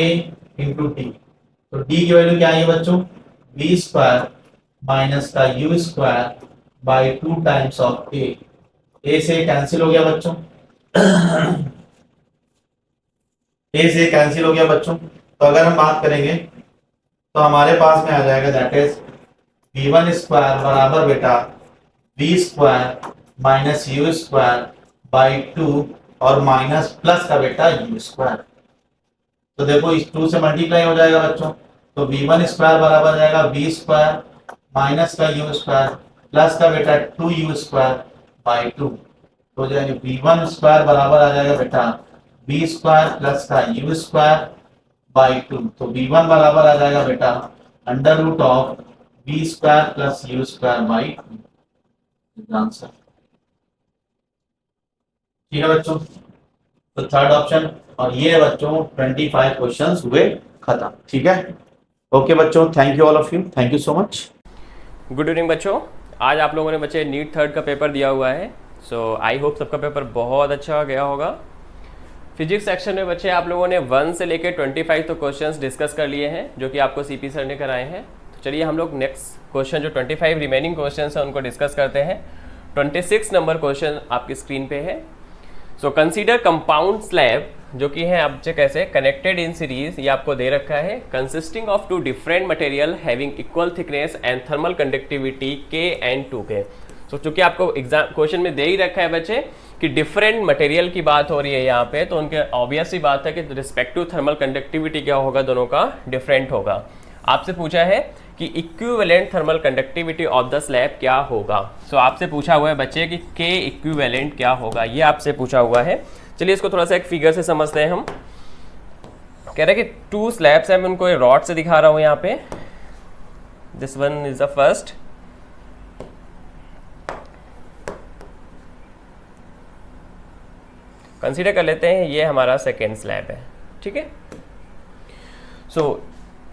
इंटू डी, तो d की वैल्यू क्या है बच्चों, b स्क्वायर माइनस का u square by 2 times of a से कैंसिल हो गया बच्चों a से कैंसिल हो गया बच्चों। तो अगर हम बात करेंगे तो हमारे पास में आ जाएगा दैट इज b1 स्क्वायर बराबर बेटा b square minus u square by 2 और माइनस प्लस का बेटा u स्क्वायर, तो देखो इस 2 से मल्टीप्लाई हो जाएगा बच्चों, तो b1 स्क्वायर बराबर आ जाएगा b स्क्वायर माइनस का u स्क्वायर प्लस का बेटा 2u स्क्वायर बाई 2, तो जाएगा b1 स्क्वायर बराबर आ जाएगा बेटा b स्क्वायर प्लस का u स्क्वायर बाई 2, तो b1 बराबर आ जाएगा बेटा under root of b square plus u square by 2, answer. ठीक है बच्चों, तो थर्ड ऑप्शन, और ये बच्चों 25 क्वेश्चंस हुए खत्म। ठीक है, ओके बच्चों, thank you all of you, thank you so much. Good evening बच्चों, आज आप लोगों ने बच्चे नीट थर्ड का पेपर दिया हुआ है, सो आई होप सबका पेपर बहुत अच्छा गया होगा। फिजिक्स सेक्शन में बच्चे आप लोगों ने 1 से लेकर 25 तो क्वेश्चंस डिस्कस कर लिए हैं जो कि आपको सीपी सर ने कराए हैं। तो चलिए हम लोग नेक्स्ट क्वेश्चन जो 25 रिमेनिंग क्वेश्चंस हैं उनको डिस्कस करते हैं। 26 नंबर क्वेश्चन आपकी स्क्रीन पे है। सो कंसीडर कंपाउंड स्लैब जो कि है आपसे कैसे कनेक्टेड इन सीरीज, ये आपको दे रखा है, consisting of 2 different material having equal thickness and thermal conductivity K and 2K। सो चूंकि आपको एग्जाम क्वेश्चन में दे ही रखा है बच्चे कि डिफरेंट मटेरियल की बात हो रही है यहाँ पे, तो उनके ऑब्वियस सी बात है कि रिस्पेक्टिव थर्मल कंडक्टिविटी क्या होगा, दोनों का डिफरेंट होगा। आपसे पूछा है कि equivalent thermal conductivity of the slab क्या होगा। सो आपसे पूछा हुआ है बच्चे कि K इक्विवेलेंट क्या होगा, ये आपसे पूछा हुआ है। चलिए इसको थोड़ा सा एक फिगर से समझते हैं हम। कह रहे कि 2 स्लैब्स है, मैं उनको रॉड से दिखा रहा हूं यहाँ पे। This one is the first, consider कर लेते हैं ये हमारा सेकेंड स्लैब है, ठीक है। सो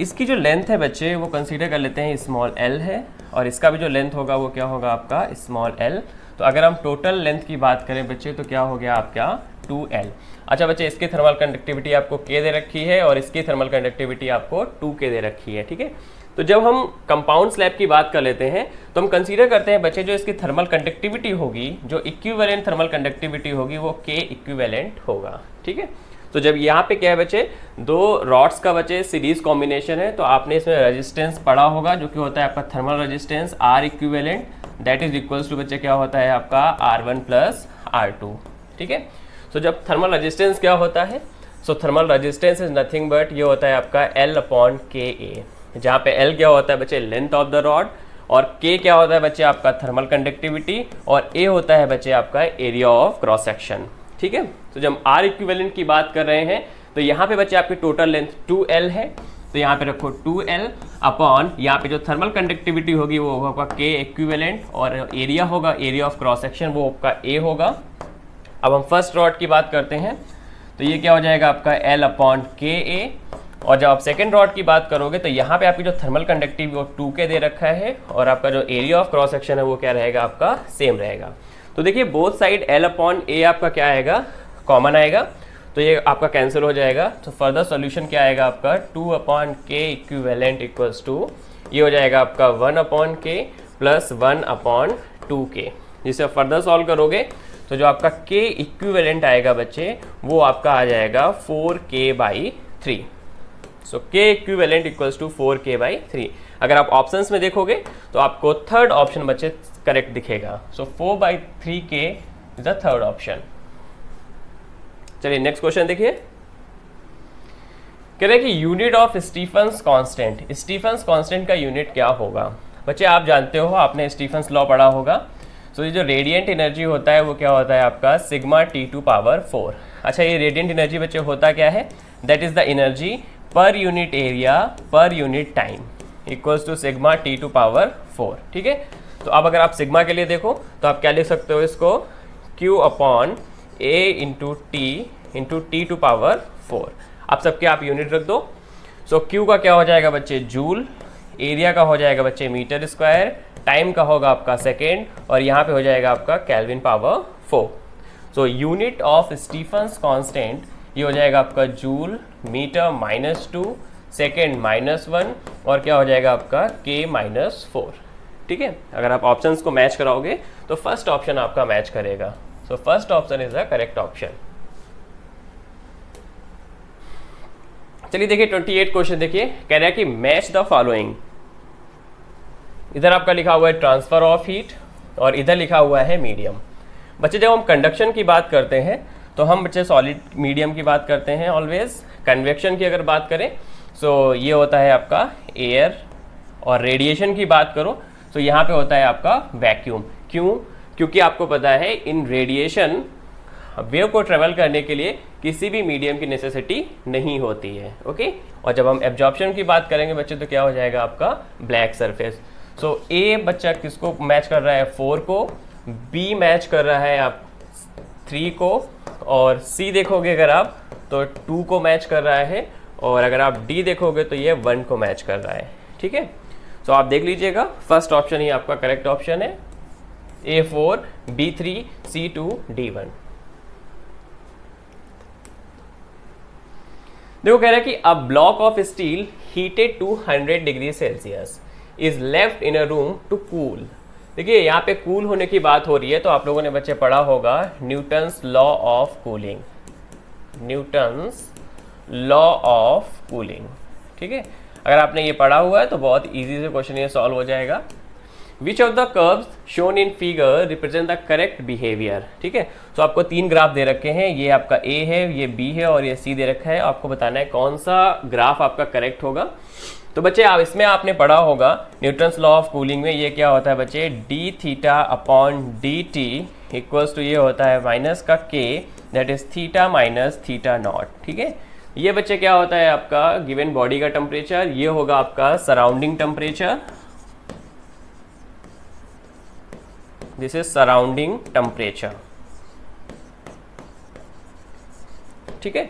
इसकी जो लेंथ है बच्चे वो कंसीडर कर लेते हैं स्मॉल एल है, और इसका भी जो लेंथ होगा वो क्या होगा आपका स्मॉल एल। तो अगर हम टोटल लेंथ की बात करें बच्चे तो क्या हो गया आपका 2L। अच्छा बच्चे, इसकी थर्मल कंडक्टिविटी आपको K दे रखी है और इसकी थर्मल कंडक्टिविटी आपको 2K दे रखी है, ठीक है। तो जब हम कंपाउंड स्लैब की बात कर लेते हैं तो हम कंसीडर करते हैं बच्चे जो इसकी थर्मल कंडक्टिविटी होगी, जो इक्विवेलेंट थर्मल कंडक्टिविटी होगी वो K इक्विवेलेंट होगा, ठीक है। तो जब यहाँ पे क्या है बच्चे, 2 रॉड्स का बच्चे सीरीज कॉम्बिनेशन है, तो आपने इसमें रेजिस्टेंस पढ़ा होगा जो कि होता है आपका thermal resistance R equivalent, that is equals to बच्चे क्या होता है आपका R1 प्लस R2, ठीक है। तो जब थर्मल रेजिस्टेंस क्या होता है, so thermal resistance is nothing but ये होता है आपका L/KA, जहाँ पे L क्या होता है बच्चे लेंथ ऑफ द रॉड, और K क्या होता है बच्चे आपका थर्मल कंडक्टिविटी, और A होता है बच्चे आपका एरिया ऑफ क्रॉस सेक्शन, ठीक है। तो जब हम R इक्विवेलेंट की बात कर रहे हैं तो यहाँ पे बच्चे आपकी टोटल लेंथ 2L है, तो यहाँ पे रखो 2L अपॉन यहाँ पे जो थर्मल कंडक्टिविटी होगी वो होगा K इक्विवेलेंट, और एरिया होगा एरिया ऑफ क्रॉस सेक्शन वो आपका A होगा। अब हम फर्स्ट रॉड की बात करते हैं तो ये क्या हो जाएगा आपका L/KA, और जब आप सेकेंड रॉड की बात करोगे तो यहाँ पे आपकी जो थर्मल कंडक्टिविटी वो 2K दे रखा है, और आपका जो एरिया ऑफ क्रॉस सेक्शन है वो क्या रहेगा आपका सेम रहेगा। तो देखिए बोथ साइड L/A आपका क्या आएगा, कॉमन आएगा, तो ये आपका कैंसिल हो जाएगा। तो फर्दर सॉल्यूशन क्या आएगा आपका 2/K इक्विवेलेंट इक्वल्स टू ये हो जाएगा आपका 1/K प्लस 1/2K। जिसे फर्दर सॉल्व करोगे तो जो आपका K इक्विवेलेंट आएगा बच्चे वो आपका आ जाएगा 4K/3। So K equivalent equals to 4K/3। अगर आप ऑप्शंस में देखोगे तो आपको थर्ड ऑप्शन बच्चे करेक्ट दिखेगा। So 4/3K is the third option. चलिए नेक्स्ट क्वेश्चन देखिए, कह रहे हैं कि unit of Stefan's constant, Stefan's constant का यूनिट क्या होगा। बच्चे आप जानते हो, आपने स्टीफन्स लॉ पढ़ा होगा। सो ये जो रेडिएंट एनर्जी होता है वो क्या होता है आपका सिग्मा T⁴। अच्छा ये रेडिएंट एनर्जी बच्चे होता क्या है, that is the energy per unit area per unit time equals to sigma T⁴, ठीक है। तो अब अगर आप सिग्मा के लिए देखो तो आप क्या लिख सकते हो इसको, Q/A इंटू T⁴। आप सबके आप यूनिट रख दो। सो Q का क्या हो जाएगा बच्चे जूल, एरिया का हो जाएगा बच्चे मीटर स्क्वायर, टाइम का होगा आपका सेकेंड, और यहाँ पे हो जाएगा आपका Kelvin/4। So unit of Stefan's constant ये हो जाएगा आपका जूल, मीटर -2, सेकेंड -1, और क्या हो जाएगा आपका K-4, ठीक है। अगर आप ऑप्शंस को मैच कराओगे तो फर्स्ट ऑप्शन आपका मैच करेगा। So first option is the correct option. चलिए देखिए 28 क्वेश्चन देखिए, कह रहा है कि मैच द फॉलोइंग। इधर आपका लिखा हुआ है ट्रांसफर ऑफ हीट और इधर लिखा हुआ है मीडियम। बच्चे जब हम कंडक्शन की बात करते हैं तो हम बच्चे सॉलिड मीडियम की बात करते हैं ऑलवेज। कन्वेक्शन की अगर बात करें सो ये होता है आपका एयर, और रेडिएशन की बात करो तो यहाँ पे होता है आपका वैक्यूम। क्यों? क्योंकि आपको पता है इन रेडिएशन वेव को ट्रेवल करने के लिए किसी भी मीडियम की नेसेसिटी नहीं होती है, ओके। और जब हम एब्जॉर्प्शन की बात करेंगे बच्चे तो क्या हो जाएगा आपका ब्लैक सरफेस। सो ए बच्चा किसको मैच कर रहा है 4 को, बी मैच कर रहा है आप 3 को, और सी देखोगे अगर आप तो 2 को मैच कर रहा है, और अगर आप डी देखोगे तो ये 1 को मैच कर रहा है, ठीक है। सो आप देख लीजिएगा फर्स्ट ऑप्शन ही आपका करेक्ट ऑप्शन है, A4, B3, C2, D1। देखो कह रहा है कि a block of steel heated to 100 degree Celsius is left in a room to cool. देखिए यहाँ पे कूल होने की बात हो रही है, तो आप लोगों ने बच्चे पढ़ा होगा Newton's law of cooling, Newton's law of cooling, ठीक है। अगर आपने ये पढ़ा हुआ है तो बहुत इजी से क्वेश्चन ये सॉल्व हो जाएगा। विच of the curves shown in figure represent the correct behaviour, ठीक है। तो आपको 3 ग्राफ दे रखे हैं, ये आपका ए है, ये बी है और ये सी दे रखा है। आपको बताना है कौन सा ग्राफ आपका करेक्ट होगा। तो बच्चे आप इसमें आपने पढ़ा होगा न्यूटन्स लॉ ऑफ कूलिंग में ये क्या होता है बच्चे, d⁻/dt इक्वल्स टू ये होता है माइनस का k, that is theta minus theta naught, ठीक है। ये बच्चे क्या होता है आपका गिवन बॉडी का टेम्परेचर, ये होगा आपका surrounding temperature, this is surrounding temperature. ठीक है,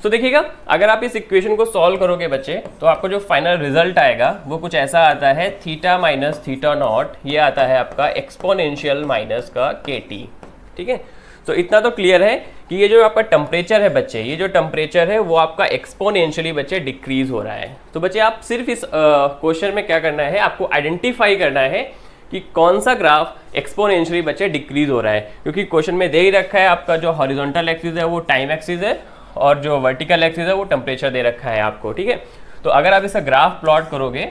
तो देखिएगा अगर आप इस इक्वेशन को सॉल्व करोगे बच्चे तो आपको जो फाइनल रिजल्ट आएगा वो कुछ ऐसा आता है, थीटा माइनस थीटा नॉट, ये आता है आपका एक्सपोनेंशियल माइनस का केटी। ठीक है, तो इतना तो क्लियर है कि ये जो आपका टेम्परेचर है बच्चे, ये जो टेम्परेचर है वो आपका एक्सपोनेंशियली बच्चे डिक्रीज हो रहा है। तो बच्चे आप सिर्फ इस क्वेश्चन में क्या करना है, आपको आइडेंटिफाई करना है कि कौन सा ग्राफ एक्सपोनेंशियली बच्चे डिक्रीज हो रहा है, क्योंकि क्वेश्चन में दे ही रखा है आपका जो हॉरिजॉन्टल एक्सिस है वो टाइम एक्सिस है और जो वर्टिकल एक्सिस है वो टेम्परेचर दे रखा है आपको। ठीक है, तो अगर आप इसका ग्राफ प्लॉट करोगे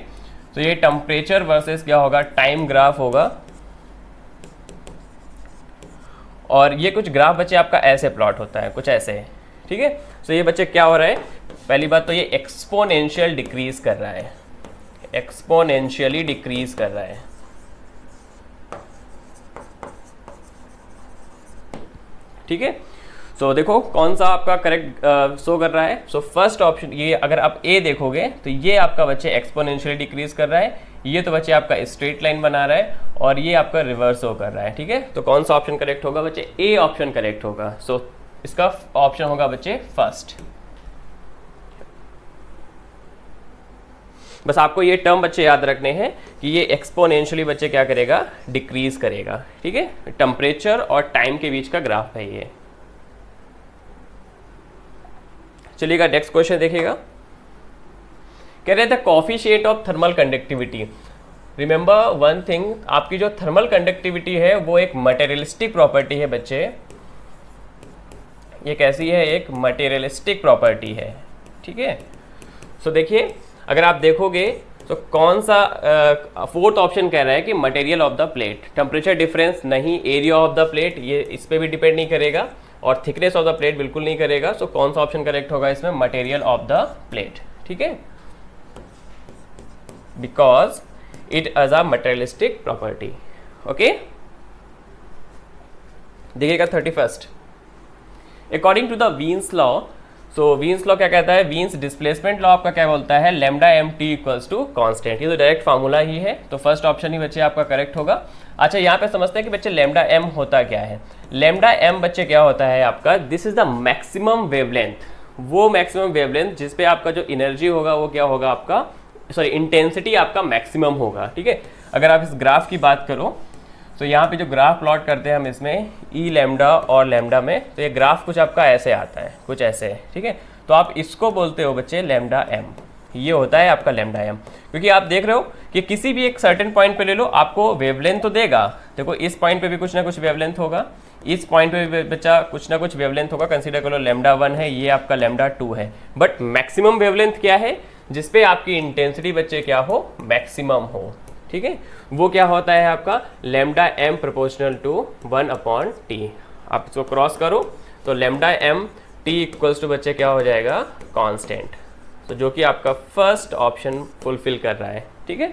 तो ये टेम्परेचर वर्सेस क्या होगा, टाइम ग्राफ होगा, और ये कुछ ग्राफ बच्चे आपका ऐसे प्लॉट होता है, कुछ ऐसे। ठीक है, तो ये बच्चे क्या हो रहा है, पहली बात तो ये एक्सपोनेंशियल डिक्रीज कर रहा है, एक्सपोनेंशियली डिक्रीज कर रहा है। ठीक है, सो देखो कौन सा आपका करेक्ट शो कर रहा है। सो फर्स्ट ऑप्शन, ये अगर आप ए देखोगे तो ये आपका बच्चे एक्सपोनेंशियली डिक्रीज कर रहा है, ये तो बच्चे आपका स्ट्रेट लाइन बना रहा है, और ये आपका रिवर्स शो कर रहा है। ठीक है, तो कौन सा ऑप्शन करेक्ट होगा बच्चे, ए ऑप्शन करेक्ट होगा। सो इसका ऑप्शन होगा बच्चे फर्स्ट। बस आपको ये टर्म बच्चे याद रखने हैं कि ये एक्सपोनेंशियली बच्चे क्या करेगा, डिक्रीज करेगा। ठीक है, टेम्परेचर और टाइम के बीच का ग्राफ है ये। चलिएगा नेक्स्ट क्वेश्चन देखिएगा, कह रहे थे coefficient of thermal conductivity. Remember one thing, आपकी जो थर्मल कंडक्टिविटी है वो एक मटेरियलिस्टिक प्रॉपर्टी है बच्चे, ये कैसी है, एक मटेरियलिस्टिक प्रॉपर्टी है। ठीक है, सो देखिए अगर आप देखोगे तो कौन सा फोर्थ ऑप्शन कह रहा है कि material of the plate, temperature difference नहीं, एरिया ऑफ द प्लेट ये इस पे भी डिपेंड नहीं करेगा, और थिकनेस ऑफ द प्लेट बिल्कुल नहीं करेगा। सो कौन सा ऑप्शन करेक्ट होगा इसमें, मटेरियल ऑफ द प्लेट। ठीक है, because it is a materialistic property. Okay, देखिएगा 31st, according to the Wien's law. So Wien's law क्या कहता है, वीन्स डिस्प्लेसमेंट लॉ आपका क्या बोलता है, lambda M T equals to constant. ये तो डायरेक्ट फार्मूला ही है, तो फर्स्ट ऑप्शन ही बच्चे आपका करेक्ट होगा। अच्छा, यहाँ पे समझते हैं कि बच्चे लैम्डा एम होता क्या है। लैम्डा एम बच्चे क्या होता है आपका, this is the maximum wavelength, वो मैक्सिमम वेवलेंथ जिस पे आपका जो एनर्जी होगा वो क्या होगा आपका, सॉरी इंटेंसिटी आपका मैक्सिमम होगा। ठीक है, अगर आप इस ग्राफ की बात करो तो यहाँ पे जो ग्राफ प्लॉट करते हैं हम इसमें ई लैम्डा और लैम्डा में, तो ये ग्राफ कुछ आपका ऐसे आता है, कुछ ऐसे। ठीक है, तो आप इसको बोलते हो बच्चे लैम्डा एम, ये होता है आपका लैम्डा एम, क्योंकि आप देख रहे हो कि किसी भी एक सर्टेन पॉइंट पे ले लो, आपको वेवलेंथ तो देगा। देखो इस पॉइंट पे भी कुछ ना कुछ वेवलेंथ होगा, इस पॉइंट पे भी बच्चा कुछ ना कुछ वेवलेंथ होगा, कंसीडर करो लैम्डा 1 है, ये आपका लैम्डा 2 है, बट मैक्सिमम वेवलेंथ क्या है, जिसपे आपकी इंटेंसिटी बच्चे क्या हो, मैक्सिमम हो। ठीक है, वो क्या होता है आपका lambda M proportional to 1/t। आप इसको क्रॉस करो तो lambda M T equals to बच्चे क्या हो जाएगा, कांस्टेंट। तो जो कि आपका फर्स्ट ऑप्शन फुलफिल कर रहा है। ठीक है,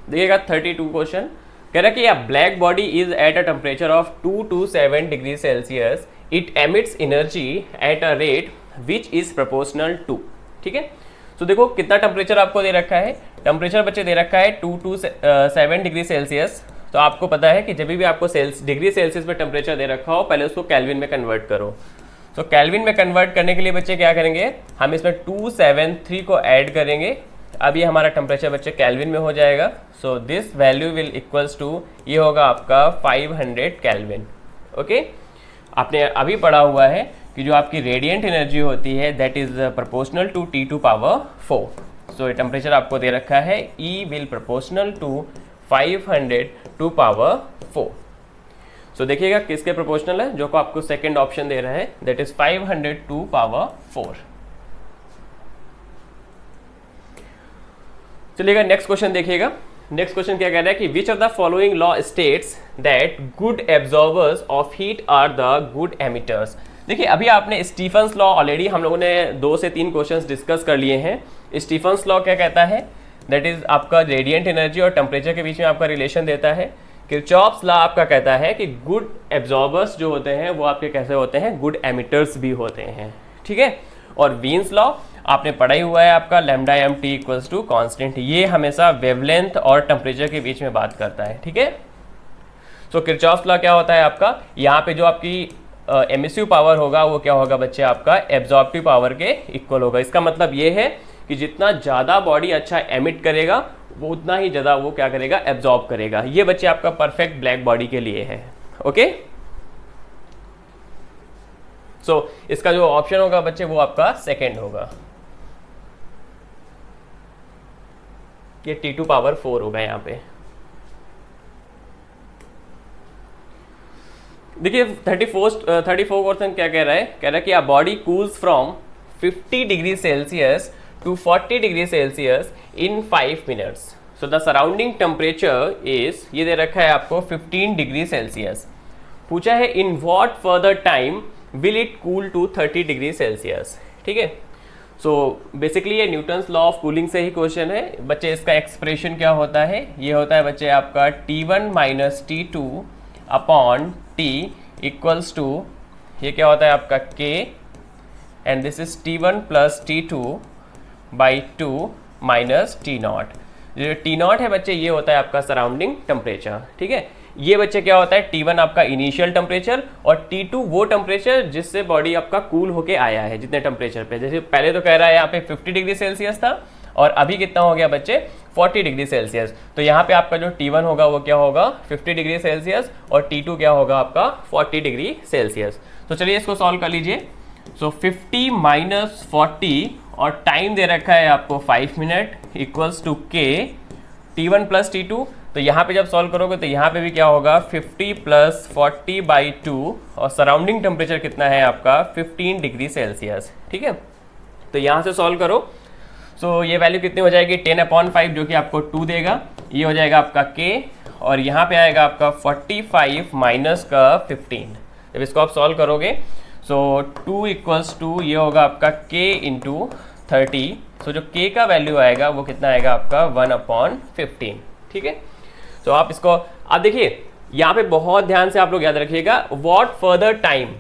देखिएगा 32 क्वेश्चन, कह रहा है कि a black body is at a temperature of 2 to 7 degree Celsius, it emits energy at a rate which is proportional to. ठीक है, तो देखो कितना टेम्परेचर आपको दे रखा है, टेम्परेचर बच्चे दे रखा है 2 to 7 डिग्री सेल्सियस। तो आपको पता है कि जब भी आपको डिग्री सेल्सियस में टेम्परेचर दे रखा हो, पहले उसको केल्विन में कन्वर्ट करो। तो केल्विन में कन्वर्ट करने के लिए बच्चे क्या करेंगे, हम इसमें 273 को ऐड करेंगे, अब ये हमारा टेम्परेचर बच्चे केल्विन में हो जाएगा। So this value will equals to, ये होगा आपका 500 केल्विन। ओके, आपने अभी पढ़ा हुआ है कि जो आपकी रेडिएंट एनर्जी होती है that is proportional to T2 power 4। So ये टेम्परेचर आपको दे रखा है, E will proportional to 500 to power 4। So देखिएगा किसके प्रोपोर्शनल है, जो को आपको सेकंड ऑप्शन दे रहा है दैट इज 500 टू पावर 4। चलिएगा नेक्स्ट क्वेश्चन देखिएगा, नेक्स्ट क्वेश्चन क्या कह रहा है कि which of the following law states that good absorbers of heat are the good emitters. देखिए अभी आपने स्टीफन्स लॉ ऑलरेडी हम लोगों ने 2 से 3 क्वेश्चंस डिस्कस कर लिए हैं। स्टीफन्स लॉ क्या कहता है, दैट इज आपका रेडिएंट एनर्जी और टेम्परेचर के बीच में आपका रिलेशन देता है किरचॉफ्स लॉ आपका कहता है कि गुड एब्जॉर्बर्स जो होते हैं वो आपके कैसे होते हैं, गुड एमिटर्स भी होते हैं, ठीक है। और वीन्स लॉ आपने पढ़ा ही हुआ है आपका, lambda M T equals to constant, ये हमेशा वेवलेंथ और टेम्परेचर के बीच में बात करता है, ठीक है। सो किरचॉफ्स लॉ क्या होता है आपका, यहाँ पे जो आपकी एमिसिव पावर होगा वो क्या होगा बच्चे, आपका एब्जॉर्प्टिव पावर के इक्वल होगा। इसका मतलब ये है कि जितना ज़्यादा बॉडी अच्छा एमिट करेगा वो उतना ही ज़्यादा वो क्या करेगा, एब्जॉर्ब करेगा। ये बच्चे आपका परफेक्ट ब्लैक बॉडी के लिए है, ओके। सो इसका जो ऑप्शन होगा बच्चे वो आपका सेकेंड होगा, ये T2 पावर 4 होगा यहाँ पे। देखिए 34 क्वेश्चन क्या कह रहा है, कह रहा है कि a body cools from 50 degree Celsius to 40 degree Celsius in 5 minutes. So the surrounding temperature is, ये दे रखा है आपको 15 डिग्री सेल्सियस। पूछा है in what further time will it cool to 30 degree Celsius, ठीक है। सो बेसिकली ये न्यूटन्स लॉ ऑफ कूलिंग से ही क्वेश्चन है बच्चे। इसका एक्सप्रेशन क्या होता है, ये होता है बच्चे आपका T1 minus T2 upon T equals to, ये क्या होता है आपका K and this is T1 plus T2 by 2 minus T0। जो T0 है बच्चे ये होता है आपका सराउंडिंग टेम्परेचर, ठीक है। ये बच्चे क्या होता है, T1 आपका इनिशियल टेम्परेचर और T2 वो टेम्परेचर जिससे बॉडी आपका कूल होके आया है, जितने टेम्परेचर पे। जैसे पहले तो कह रहा है यहाँ पे 50 डिग्री सेल्सियस था और अभी कितना हो गया बच्चे, 40 डिग्री सेल्सियस। तो यहाँ पे आपका जो T1 होगा वो क्या होगा, 50 डिग्री सेल्सियस और T2 क्या होगा आपका 40 डिग्री सेल्सियस। तो चलिए इसको सॉल्व कर लीजिए। सो 50 माइनस 40 और टाइम दे रखा है आपको 5 minute equals to K T1 plus T2। तो यहाँ पे जब सॉल्व करोगे तो यहाँ पे भी क्या होगा 50 प्लस 40 बाई 2 और सराउंडिंग टेम्परेचर कितना है आपका 15 डिग्री सेल्सियस, ठीक है। तो यहाँ से सॉल्व करो। सो ये वैल्यू कितनी हो जाएगी 10/5 जो कि आपको 2 देगा, ये हो जाएगा आपका K और यहाँ पे आएगा आपका 45 माइनस का 15। जब इसको आप सॉल्व करोगे सो 2 इक्वल्स टू ये होगा आपका K इंटू 30। सो जो K का वैल्यू आएगा वो कितना आएगा आपका 1/15, ठीक है। तो आप इसको आप देखिए यहाँ पे बहुत ध्यान से आप लोग याद रखिएगा, what further time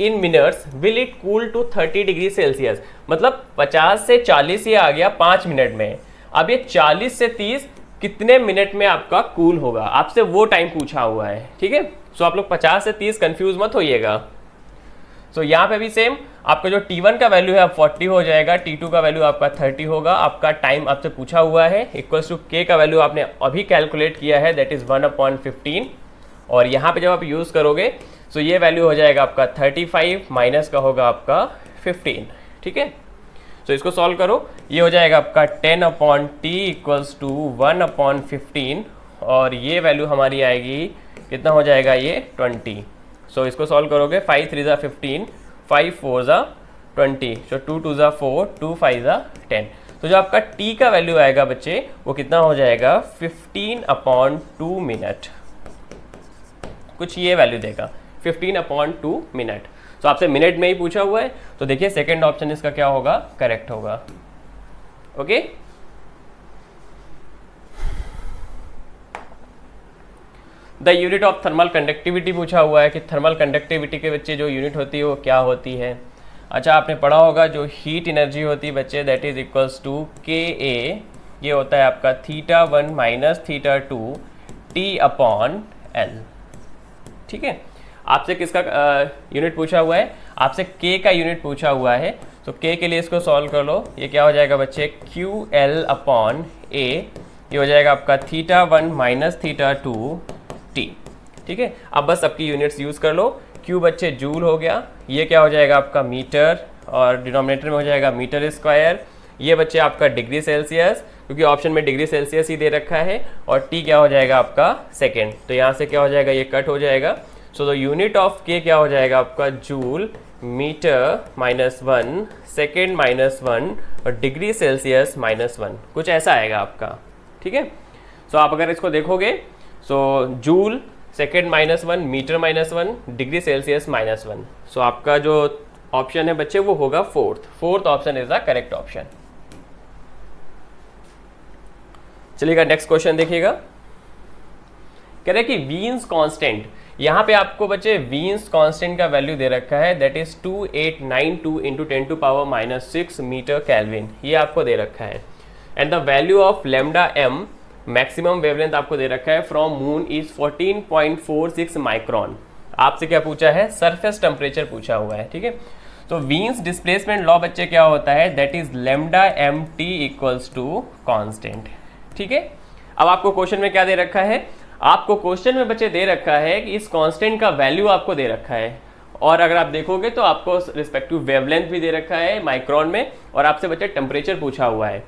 in minutes will it cool to 30 degree Celsius, मतलब 50 से 40 ये आ गया 5 मिनट में। अब ये 40 से 30 कितने मिनट में आपका कूल होगा, आपसे वो टाइम पूछा हुआ है, ठीक है। सो आप लोग 50 से 30 कंफ्यूज मत होइएगा। सो यहाँ पे भी सेम आपका जो T1 का वैल्यू है 40 हो जाएगा, T2 का वैल्यू आपका 30 होगा, आपका टाइम आपसे पूछा हुआ है इक्वल्स टू K का वैल्यू आपने अभी कैलकुलेट किया है दैट इज 1/15 और यहाँ पे जब आप यूज़ करोगे सो ये वैल्यू हो जाएगा आपका 35 माइनस का होगा आपका 15, ठीक है। सो इसको सॉल्व करो, ये हो जाएगा आपका 10/T इक्वल्स टू 1/15 और ये वैल्यू हमारी आएगी कितना हो जाएगा ये 20। सो इसको सॉल्व करोगे 5 3 ज़ा 15, 5 4 ज़ा 20, सो 2 2 ज़ा 4, 2 5 ज़ा 10। तो जो आपका T का वैल्यू आएगा बच्चे वो कितना हो जाएगा 15/2 मिनट, कुछ ये वैल्यू देगा 15/2 मिनट। तो आपसे मिनट में ही पूछा हुआ है तो देखिए सेकेंड ऑप्शन इसका क्या होगा, करेक्ट होगा, okay. The unit of thermal conductivity पूछा हुआ है कि थर्मल कंडक्टिविटी के बच्चे जो यूनिट होती है वो क्या होती है। अच्छा आपने पढ़ा होगा जो हीट एनर्जी होती है बच्चे that is equals to KA, ये होता है आपका θ1 माइनस θ2 T/L, ठीक है। आपसे किसका यूनिट पूछा हुआ है, आपसे K का यूनिट पूछा हुआ है। तो K के लिए इसको सॉल्व कर लो, ये क्या हो जाएगा बच्चे QL/A, ये हो जाएगा आपका θ1 माइनस θ2 T, ठीक है। अब बस सबकी यूनिट्स यूज़ कर लो। Q बच्चे जूल हो गया, ये क्या हो जाएगा आपका मीटर और डिनोमिनेटर में हो जाएगा मीटर स्क्वायर। ये बच्चे आपका डिग्री सेल्सियस, क्योंकि ऑप्शन में डिग्री सेल्सियस ही दे रखा है और T क्या हो जाएगा आपका सेकेंड। तो यहाँ से क्या हो जाएगा, ये कट हो जाएगा। So the unit of K क्या हो जाएगा आपका जूल मीटर -1, सेकेंड -1 और डिग्री सेल्सियस -1, कुछ ऐसा आएगा आपका, ठीक है। सो आप अगर इसको देखोगे so joule second -1, metre -1, degree Celsius -1। So आपका जो ऑप्शन है बच्चे वो होगा fourth option is the correct option. चलिएगा नेक्स्ट क्वेश्चन देखिएगा। कह रहे कि वीन्स कांस्टेंट, यहाँ पे आपको बच्चे वीन्स कांस्टेंट का वैल्यू दे रखा है, that is 2892 into 10⁻⁻6 metre kelvin, ये आपको दे रखा है। And the value of lambda M maximum wavelength आपको दे रखा है फ्रॉम मून इज 14.46 माइक्रॉन। आपसे क्या पूछा है, सरफेस टेम्परेचर पूछा हुआ है, ठीक है। तो वीन्स डिस्प्लेसमेंट लॉ बच्चे क्या होता है, that is lambda M T equals to constant, ठीक है। अब आपको क्वेश्चन में क्या दे रखा है, आपको क्वेश्चन में बच्चे दे रखा है कि इस कांस्टेंट का वैल्यू आपको दे रखा है, और अगर आप देखोगे तो आपको रिस्पेक्टिव वेवलेंथ भी दे रखा है माइक्रोन में, और आपसे बच्चे टेम्परेचर पूछा हुआ है।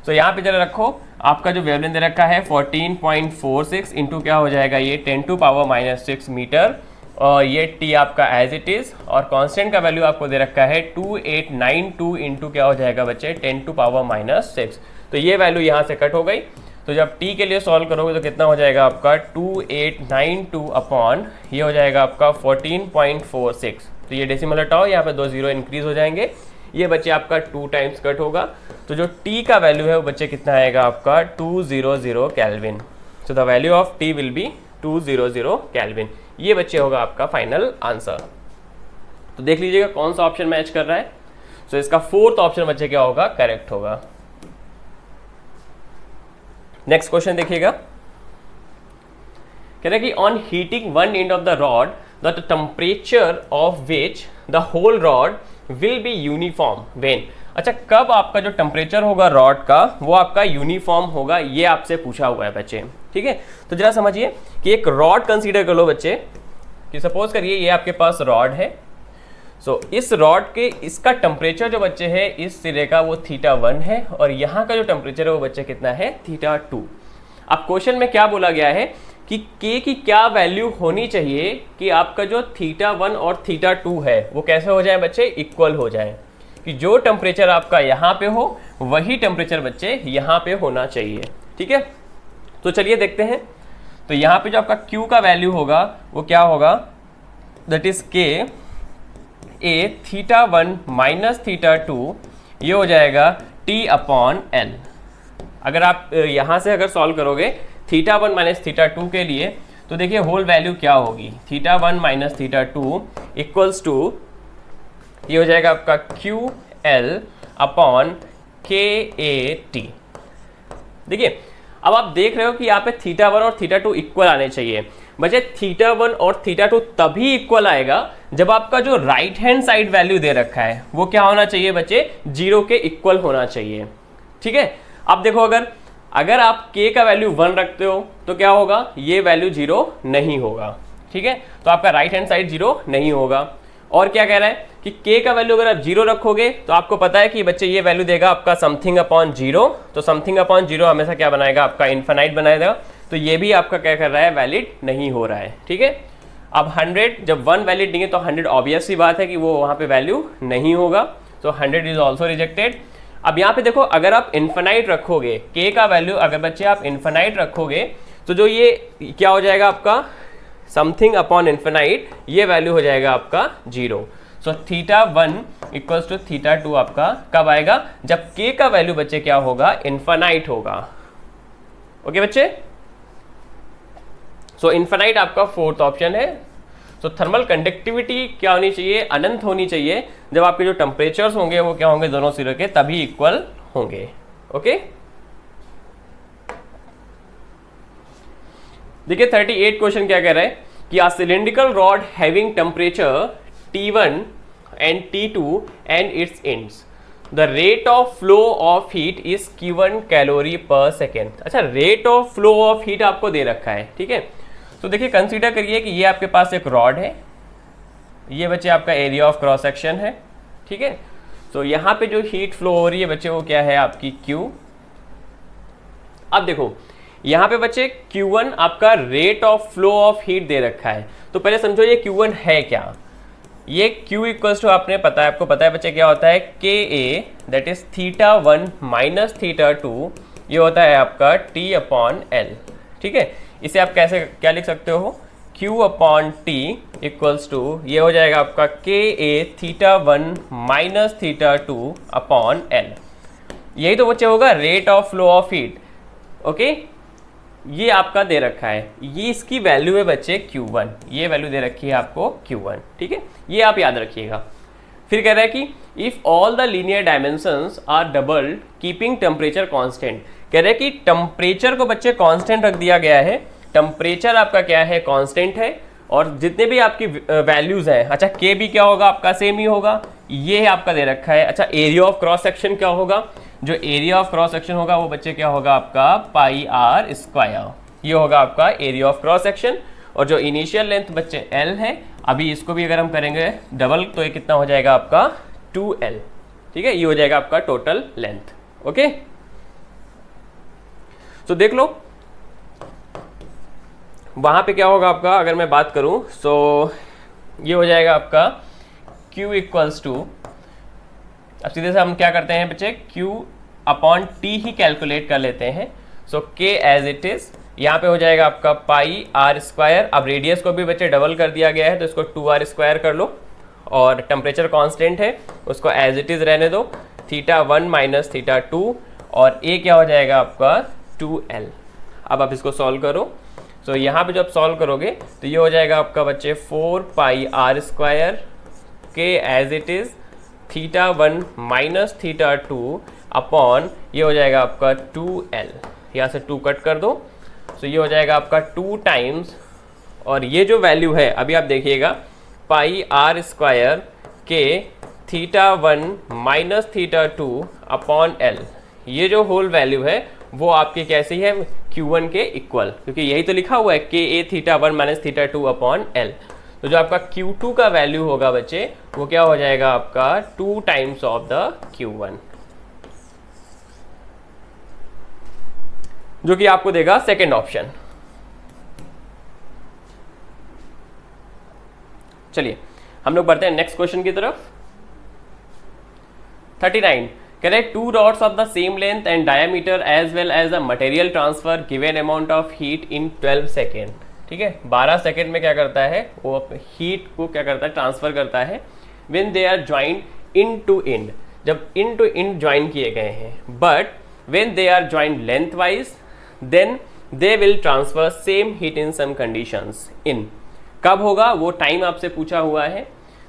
तो यहाँ पे जरा रखो, आपका जो वेवलेंथ दे रखा है 14.46 इंटू क्या हो जाएगा ये 10⁻⁻6 मीटर, और ये टी आपका एज इट इज, और कांस्टेंट का वैल्यू आपको दे रखा है 2892 इंटू क्या हो जाएगा बच्चे 10⁻⁻6। तो ये वैल्यू यहाँ से कट हो गई। तो जब t के लिए सॉल्व करोगे तो कितना हो जाएगा आपका 2892 अपॉन ये हो जाएगा आपका 14.46। तो ये डेसिमल हटाओ, यहाँ पे 2 जीरो इंक्रीज हो जाएंगे, ये बच्चे आपका 2 टाइम्स कट होगा। तो जो t का वैल्यू है वो बच्चे कितना आएगा आपका 200 kelvin. So the value of t will be 200 kelvin. ये बच्चे होगा आपका फाइनल आंसर। तो देख लीजिएगा कौन सा ऑप्शन मैच कर रहा है। सो इसका फोर्थ ऑप्शन बच्चे क्या होगा, करेक्ट होगा। नेक्स्ट क्वेश्चन देखिएगा, कह रहे कि on heating one end of the rod the temperature of which the whole rod will be uniform when. अच्छा, कब आपका जो टेम्परेचर होगा रॉड का वो आपका यूनिफॉर्म होगा, ये आपसे पूछा हुआ है बच्चे, ठीक है। तो जरा समझिए कि एक रॉड कंसीडर कर लो बच्चे, कि सपोज करिए ये आपके पास रॉड है। सो इस रॉड के इसका टेम्परेचर जो बच्चे है इस सिरे का वो θ1 है, और यहाँ का जो टेम्परेचर है वो बच्चे कितना है θ2। अब क्वेश्चन में क्या बोला गया है कि K की क्या वैल्यू होनी चाहिए कि आपका जो θ1 और θ2 है वो कैसे हो जाए बच्चे, इक्वल हो जाए, कि जो टेम्परेचर आपका यहाँ पे हो वही टेम्परेचर बच्चे यहाँ पे होना चाहिए, ठीक है। तो चलिए देखते हैं। तो यहाँ पे जो आपका Q का वैल्यू होगा वो क्या होगा, that is K A θ1 minus θ2, ये हो जाएगा T अपॉन L। अगर आप यहाँ से अगर सॉल्व करोगे θ1 माइनस θ2 के लिए, तो देखिए होल वैल्यू क्या होगी, θ1 माइनस θ2 इक्वल्स टू ये हो जाएगा आपका QL अपॉन KAT। देखिए अब आप देख रहे हो कि यहाँ पे θ1 और θ2 इक्वल आने चाहिए बच्चे। θ1 और θ2 तभी इक्वल आएगा जब आपका जो राइट हैंड साइड वैल्यू दे रखा है वो क्या होना चाहिए बच्चे, 0 के इक्वल होना चाहिए, ठीक है। अब देखो अगर आप k का वैल्यू 1 रखते हो तो क्या होगा, ये वैल्यू 0 नहीं होगा, ठीक है। तो आपका राइट हैंड साइड 0 नहीं होगा। और क्या कह रहा है कि k का वैल्यू अगर आप 0 रखोगे तो आपको पता है कि बच्चे ये वैल्यू देगा आपका समथिंग अपॉन 0। तो समथिंग अपॉन 0 हमेशा क्या बनाएगा, आपका इन्फिनाइट बनाएगा। तो ये भी आपका क्या कर रहा है, वैलिड नहीं हो रहा है, ठीक है। अब 100 जब 1 वैलिड नहीं है तो 100 ऑब्वियस सी बात है कि वो वहाँ पे वैल्यू नहीं होगा। तो 100 इज ऑल्सो रिजेक्टेड। अब यहाँ पे देखो अगर आप इन्फिनाइट रखोगे k का वैल्यू, अगर बच्चे आप इन्फिनाइट रखोगे तो जो ये क्या हो जाएगा आपका समथिंग अपॉन इन्फिनाइट, ये वैल्यू हो जाएगा आपका 0। सो θ1 इक्वल्स टू θ2 आपका कब आएगा, जब k का वैल्यू बच्चे क्या होगा, इन्फिनाइट होगा। ओके बच्चे, सो इन्फिनाइट आपका फोर्थ ऑप्शन है। सो थर्मल कंडक्टिविटी क्या होनी चाहिए, अनंत होनी चाहिए। जब आपके जो टेम्परेचर्स होंगे वो क्या होंगे, दोनों सिरों के तभी इक्वल होंगे। ओके, देखिए 38 क्वेश्चन क्या कह रहा है कि a cylindrical rod having temperature T1 and T2 and its ends, the rate of flow of heat is Q1 calorie per second. अच्छा, rate of flow of heat आपको दे रखा है, ठीक है। तो देखिए कंसीडर करिए कि ये आपके पास एक रॉड है, ये बच्चे आपका एरिया ऑफ क्रॉस सेक्शन है, ठीक है। तो यहाँ पे जो हीट फ्लो हो रही है बच्चे वो क्या है, आपकी Q। अब देखो यहाँ पे बच्चे Q1 आपका rate of flow of heat दे रखा है। तो पहले समझो ये Q1 है क्या, ये Q इक्वल्स टू आपको पता है बच्चे क्या होता है, KA दैट इज θ1 माइनस θ2, ये होता है आपका T अपॉन L, ठीक है। इसे आप कैसे क्या लिख सकते हो, Q upon T equals to ये हो जाएगा आपका KA θ1 माइनस θ2 अपॉन L। यही तो बच्चे होगा rate of flow of heat. Okay, ये आपका दे रखा है, ये इसकी वैल्यू है बच्चे Q1, ये वैल्यू दे रखी है आपको Q1, ठीक है, ये आप याद रखिएगा। फिर कह रहा है कि if all the linear dimensions are doubled keeping temperature constant, कह रहे हैं कि टेम्परेचर को बच्चे कांस्टेंट रख दिया गया है, टेम्परेचर आपका क्या है, कांस्टेंट है, और जितने भी आपकी वैल्यूज हैं, अच्छा के भी क्या होगा आपका सेम ही होगा, ये आपका दे रखा है। अच्छा एरिया ऑफ क्रॉस सेक्शन क्या होगा, जो एरिया ऑफ क्रॉस सेक्शन होगा वो बच्चे क्या होगा आपका पाई आर स्क्वायर, ये होगा आपका एरिया ऑफ क्रॉस सेक्शन। और जो इनिशियल लेंथ बच्चे L है, अभी इसको भी अगर हम करेंगे डबल तो ये कितना हो जाएगा आपका 2L, ठीक है, ये हो जाएगा आपका टोटल लेंथ। ओके, तो देख लो वहां पे क्या होगा आपका, अगर मैं बात करूं तो ये हो जाएगा आपका Q इक्वल्स टू, अब सीधे से हम क्या करते हैं बच्चे, Q अपॉन T ही कैलकुलेट कर लेते हैं। सो K एज इट इज, यहाँ पे हो जाएगा आपका पाई आर स्क्वायर। अब रेडियस को भी बच्चे डबल कर दिया गया है तो इसको 2r स्क्वायर कर लो, और टेम्परेचर कांस्टेंट है उसको एज इट इज रहने दो, θ1 माइनस θ2, और a क्या हो जाएगा आपका 2L। अब आप इसको सॉल्व करो, तो यहाँ पे जब सॉल्व करोगे तो ये हो जाएगा आपका बच्चे 4 पाई आर स्क्वायर के as it is θ1 minus θ2 upon ये हो जाएगा आपका 2L, यहाँ से 2 कट कर दो, तो ये हो जाएगा आपका 2 टाइम्स, और ये जो वैल्यू है अभी आप देखिएगा पाई आर स्क्वायर के θ1 माइनस θ2 अपॉन L, ये जो होल वैल्यू है वो आपकी कैसी है, Q1 के इक्वल, क्योंकि यही तो लिखा हुआ है के ए θ1 माइनस θ2 अपॉन L। तो जो आपका Q2 का वैल्यू होगा बच्चे वो क्या हो जाएगा आपका 2 टाइम्स ऑफ द Q1, जो कि आपको देगा सेकेंड ऑप्शन। चलिए हम लोग बढ़ते हैं नेक्स्ट क्वेश्चन की तरफ। 39 कह रहे two rods of the same length and diameter as well as the material transfer given amount of heat in 12 second, ठीक है, 12 सेकेंड में क्या करता है वो हीट को क्या करता है ट्रांसफर करता है। When they are joined in to end, जब इन टू इंड ज्वाइन किए गए हैं, but when they are joined lengthwise then they will transfer same heat in some conditions. इन कब होगा वो टाइम आपसे पूछा हुआ है।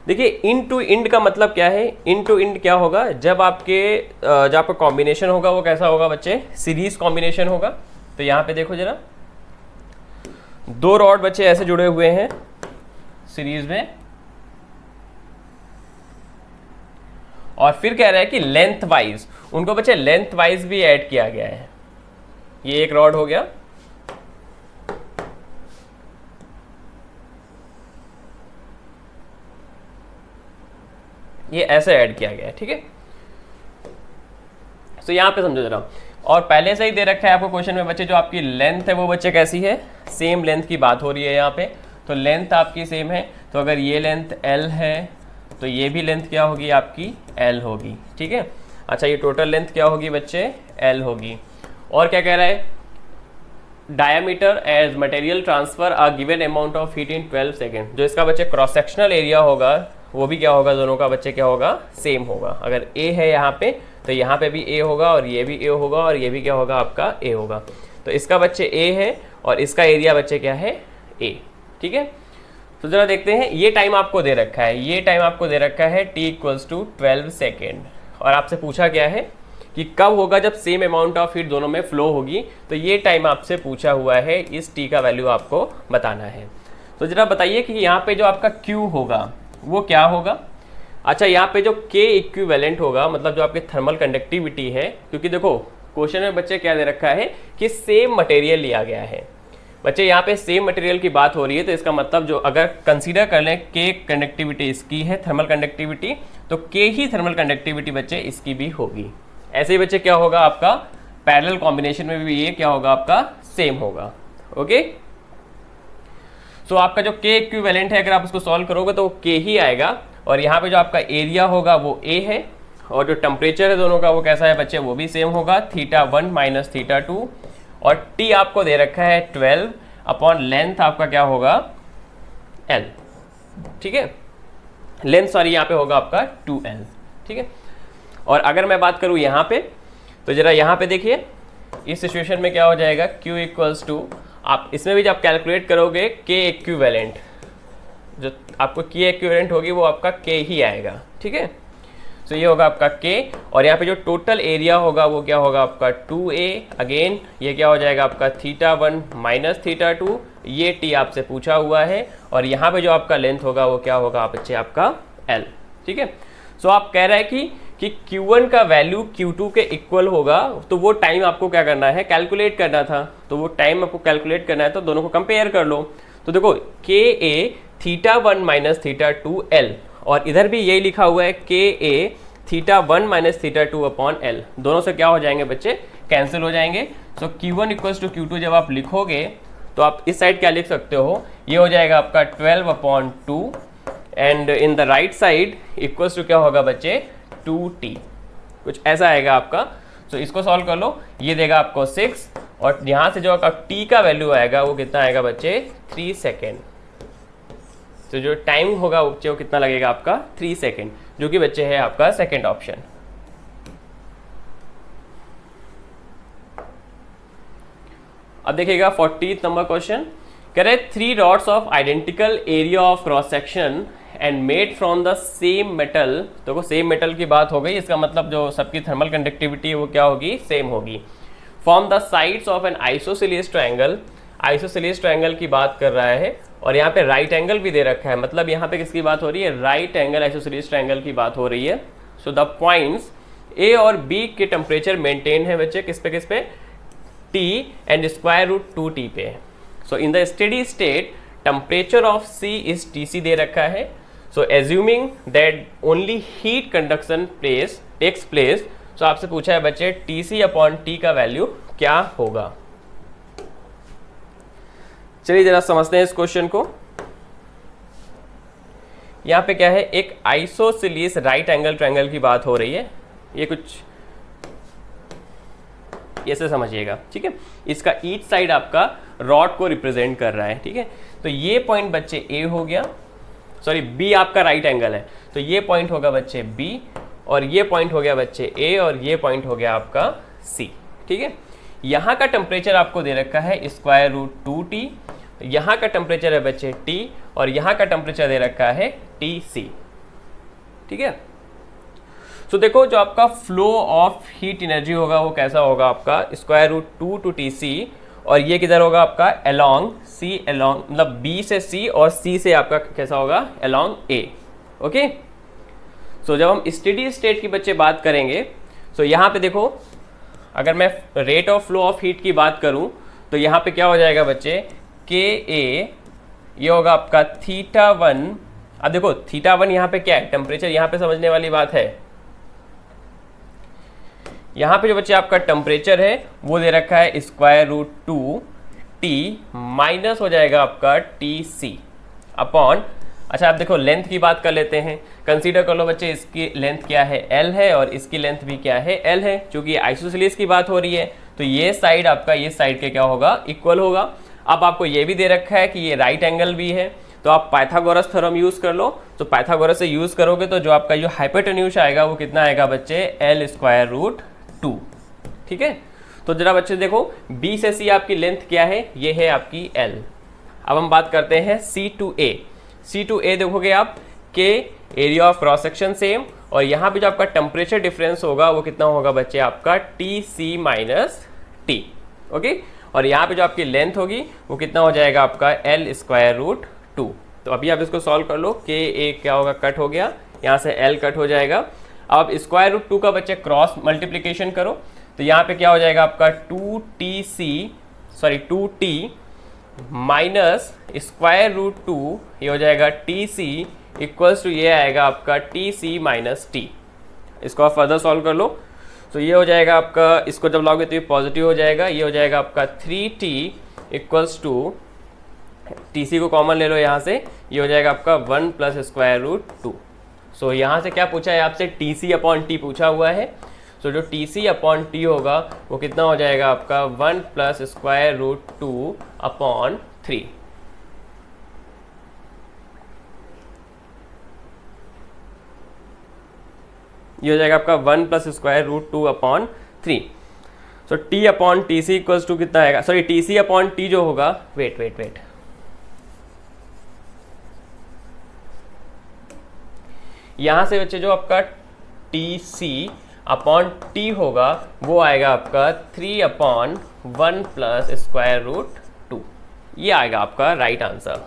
देखिए इन टू इंड का मतलब क्या है, इन टू इंड क्या होगा, जब आपका कॉम्बिनेशन होगा वो कैसा होगा बच्चे, सीरीज कॉम्बिनेशन होगा। तो यहाँ पे देखो जरा, दो रॉड बच्चे ऐसे जुड़े हुए हैं सीरीज में, और फिर कह रहा है कि लेंथ वाइज उनको बच्चे लेंथ वाइज भी ऐड किया गया है। ये एक रॉड हो गया, ये ऐसे ऐड किया गया है, ठीक है। तो यहां पे समझो जरा, और पहले से ही दे रखा है आपको क्वेश्चन में बच्चे जो आपकी लेंथ है वो बच्चे कैसी है, सेम लेंथ की बात हो रही है यहाँ पे, तो लेंथ आपकी सेम है। तो अगर ये लेंथ L है तो ये भी लेंथ क्या होगी आपकी L होगी, ठीक है। अच्छा ये टोटल लेंथ क्या होगी बच्चे, L होगी। और क्या कह रहा है, diameter as material transfer a given amount of heat in 12 second. जो इसका बच्चे क्रॉस सेक्शनल एरिया होगा वो भी क्या होगा, दोनों का बच्चे क्या होगा, सेम होगा। अगर A है यहाँ पे तो यहाँ पे भी A होगा, और ये भी A होगा, और ये भी क्या होगा आपका A होगा। तो इसका बच्चे A है और इसका एरिया बच्चे क्या है A, ठीक है। तो जरा देखते हैं, ये टाइम आपको दे रखा है, ये टाइम आपको दे रखा है t इक्वल्स टू 12 सेकेंड, और आपसे पूछा गया है कि कब होगा जब सेम अमाउंट ऑफ हीट दोनों में फ्लो होगी। तो ये टाइम आपसे पूछा हुआ है, इस t का वैल्यू आपको बताना है। तो जरा बताइए कि यहाँ पे जो आपका Q होगा वो क्या होगा। अच्छा यहाँ पे जो K इक्विवेलेंट होगा, मतलब जो आपकी थर्मल कंडक्टिविटी है, क्योंकि देखो क्वेश्चन में बच्चे क्या दे रखा है कि सेम मटेरियल लिया गया है। बच्चे यहाँ पे सेम मटेरियल की बात हो रही है, तो इसका मतलब जो अगर कंसीडर कर लें K कंडक्टिविटी इसकी है थर्मल कंडक्टिविटी, तो K ही थर्मल कंडक्टिविटी बच्चे इसकी भी होगी। ऐसे ही बच्चे क्या होगा आपका पैरेलल कॉम्बिनेशन में भी ये क्या होगा आपका सेम होगा। ओके, तो आपका जो K इक्विवेलेंट है अगर आप उसको सॉल्व करोगे तो वो K ही आएगा, और यहाँ पे जो आपका एरिया होगा वो A है, और जो टेम्परेचर है दोनों का वो कैसा है बच्चे, वो भी सेम होगा, θ1 माइनस θ2, और T आपको दे रखा है 12 अपॉन लेंथ आपका क्या होगा L, ठीक है। लेंथ सॉरी यहाँ पे होगा आपका 2L, ठीक है। और अगर मैं बात करूँ यहाँ पे, तो जरा यहाँ पे देखिए, इस सिचुएशन में क्या हो जाएगा, Q इक्वल्स टू, आप इसमें भी जब कैलकुलेट करोगे K इक्विवेलेंट, जो आपको K इक्विवेलेंट होगी वो आपका K ही आएगा, ठीक है। तो ये होगा आपका K, और यहाँ पे जो टोटल एरिया होगा वो क्या होगा आपका 2A, अगेन ये क्या हो जाएगा आपका θ1 माइनस θ2, ये T आपसे पूछा हुआ है, और यहाँ पे जो आपका लेंथ होगा वो क्या होगा बच्चे आपका L, ठीक है। सो आप कह रहे हैं कि Q1 का वैल्यू Q2 के इक्वल होगा, तो वो टाइम आपको क्या करना है, कैलकुलेट करना था, तो वो टाइम आपको कैलकुलेट करना है, तो दोनों को कंपेयर कर लो। तो देखो KA θ1 माइनस θ2 L, और इधर भी यही लिखा हुआ है KA θ1 माइनस θ2 अपॉन L, दोनों से क्या हो जाएंगे बच्चे, कैंसिल हो जाएंगे। सो Q1 इक्वल्स टू Q2 जब आप लिखोगे तो आप इस साइड क्या लिख सकते हो, ये हो जाएगा आपका 12 upon 2, and in the right side equals to क्या होगा बच्चे 2T, कुछ ऐसा आएगा आपका। तो इसको सॉल्व कर लो, ये देगा आपको 6, और यहाँ से जो आपका T का वैल्यू आएगा वो कितना आएगा बच्चे 3 सेकेंड। तो जो टाइम होगा बच्चे वो कितना लगेगा आपका 3 सेकेंड, जो कि बच्चे है आपका सेकेंड ऑप्शन। अब देखिएगा 40th नंबर क्वेश्चन, कह रहे 3 rods of identical area of cross section and made from the same metal. तो सेम मेटल की बात हो गई, इसका मतलब जो सबकी थर्मल कंडक्टिविटी है वो क्या होगी, सेम होगी। From the sides of N isosceles triangle, isosceles triangle की बात कर रहा है, और यहाँ पे राइट एंगल भी दे रखा है, मतलब यहाँ पे किसकी बात हो रही है, राइट एंगल आइसोसेलेस ट्रायंगल की बात हो रही है। सो द पॉइंट्स ए और बी के टेम्परेचर मेंटेन है बच्चे किस पे, T and square root 2T पे। So in the steady state temperature of C is TC दे रखा है। So assuming that only heat conduction takes place, so आपसे पूछा है बच्चे TC अपॉन T का वैल्यू क्या होगा। चलिए जरा समझते हैं इस क्वेश्चन को। यहाँ पे क्या है, एक आइसोसेलेस राइट एंगल ट्रायंगल की बात हो रही है, ये कुछ ऐसे समझिएगा, ठीक है। इसका ईच साइड आपका रॉड को रिप्रेजेंट कर रहा है, ठीक है। तो ये पॉइंट बच्चे A हो गया, सॉरी B आपका राइट एंगल है, तो ये पॉइंट होगा बच्चे B, और ये पॉइंट हो गया बच्चे A, और ये पॉइंट हो गया आपका C, ठीक है। यहाँ का टेम्परेचर आपको दे रखा है स्क्वायर रूट 2T, यहाँ का टेम्परेचर है बच्चे T, और यहाँ का टेम्परेचर दे रखा है TC, ठीक है। तो देखो जो आपका फ्लो ऑफ हीट एनर्जी होगा वो कैसा होगा आपका स्क्वायर रूट 2 टू TC, और ये किधर होगा आपका अलोंग C, अलोंग मतलब B से C, और C से आपका कैसा होगा अलोंग A, ओके। सो जब हम स्टेडी स्टेट की बच्चे बात करेंगे, तो यहाँ पे देखो अगर मैं rate of flow of heat की बात करूँ तो यहाँ पे क्या हो जाएगा बच्चे KA, ये होगा आपका θ1। अब देखो θ1 यहाँ पे क्या है, टेम्परेचर, यहाँ पे समझने वाली बात है। यहाँ पे जो बच्चे आपका टेम्परेचर है वो दे रखा है स्क्वायर रूट 2T माइनस हो जाएगा आपका TC अपॉन, अच्छा आप देखो लेंथ की बात कर लेते हैं, कंसीडर कर लो बच्चे इसकी लेंथ क्या है L है, और इसकी लेंथ भी क्या है L है, क्योंकि आइसोसेलेस की बात हो रही है, तो ये साइड आपका ये साइड के क्या होगा, इक्वल होगा। अब आपको ये भी दे रखा है कि ये राइट एंगल भी है, तो आप पाइथागोरस थ्योरम यूज कर लो। तो पाइथागोरस से यूज करोगे तो जो आपका जो हाइपोटेन्यूज आएगा वो कितना आएगा बच्चे L स्क्वायर रूट 2, ठीक है। तो जरा बच्चे देखो B से C आपकी लेंथ क्या है, ये है आपकी L। अब हम बात करते हैं C to A। C to A देखोगे आप के area of cross section same, और यहाँ पे जो आपका टेम्परेचर डिफरेंस होगा वो कितना होगा बच्चे आपका TC माइनस T, ओके। और यहाँ पे जो आपकी लेंथ होगी वो कितना हो जाएगा आपका L स्क्वायर रूट 2। तो अभी आप इसको सॉल्व कर लो, के ए क्या होगा, कट हो गया, यहाँ से L कट हो जाएगा। अब स्क्वायर रूट 2 का बच्चे क्रॉस मल्टीप्लिकेशन करो, तो यहाँ पे क्या हो जाएगा आपका 2T माइनस स्क्वायर रूट 2, ये हो जाएगा TC इक्वल्स टू ये आएगा आपका TC माइनस T। इसको आप फर्दर सॉल्व कर लो, तो ये हो जाएगा आपका, इसको जब लाओगे तो ये पॉजिटिव हो जाएगा, ये हो जाएगा आपका 3T इक्वल्स टू TC को कॉमन ले लो यहाँ से, ये हो जाएगा आपका 1 प्लस स्क्वायर रूट 2। सो यहाँ से क्या पूछा है आपसे, TC अपॉन T पूछा हुआ है। सो जो TC अपॉन T होगा वो कितना हो जाएगा आपका 1 प्लस स्क्वायर रूट 2 अपॉन 3। ये हो जाएगा आपका 1 plus square root 2 upon 3। So T upon T C equals to कितना आएगा, sorry T C upon T जो होगा, वेट यहां से बच्चे जो आपका टी सी अपॉन टी होगा वो आएगा आपका 3 अपॉन 1 प्लस स्क्वायर रूट 2, ये आएगा आपका राइट आंसर।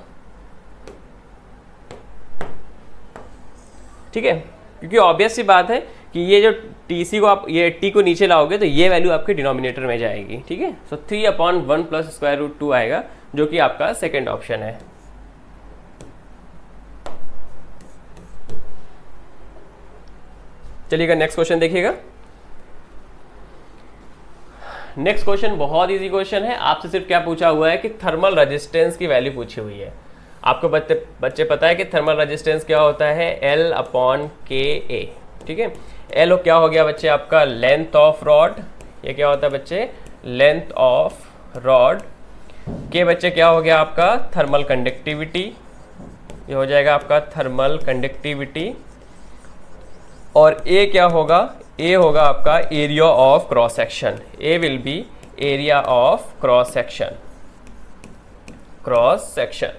ठीक है, क्योंकि ऑब्वियस सी बात है कि ये जो टी सी को आप ये टी को नीचे लाओगे तो ये वैल्यू आपके डिनोमिनेटर में जाएगी। ठीक है, सो 3 अपॉन 1 प्लस स्क्वायर रूट 2 आएगा, जो कि आपका सेकेंड ऑप्शन है। चलिएगा नेक्स्ट क्वेश्चन देखिएगा। नेक्स्ट क्वेश्चन बहुत इजी क्वेश्चन है, आपसे सिर्फ क्या पूछा हुआ है कि थर्मल रेजिस्टेंस की वैल्यू पूछी हुई है। आपको बच्चे पता है कि थर्मल रेजिस्टेंस क्या होता है, L अपॉन के ए। ठीक है, L क्या हो गया बच्चे आपका लेंथ ऑफ रॉड, ये क्या होता है बच्चे लेंथ ऑफ रॉड। के बच्चे क्या हो गया आपका थर्मल कंडक्टिविटी, ये हो जाएगा आपका थर्मल कंडक्टिविटी। और ए क्या होगा, ए होगा आपका area of cross section, A will be area of cross section, cross section.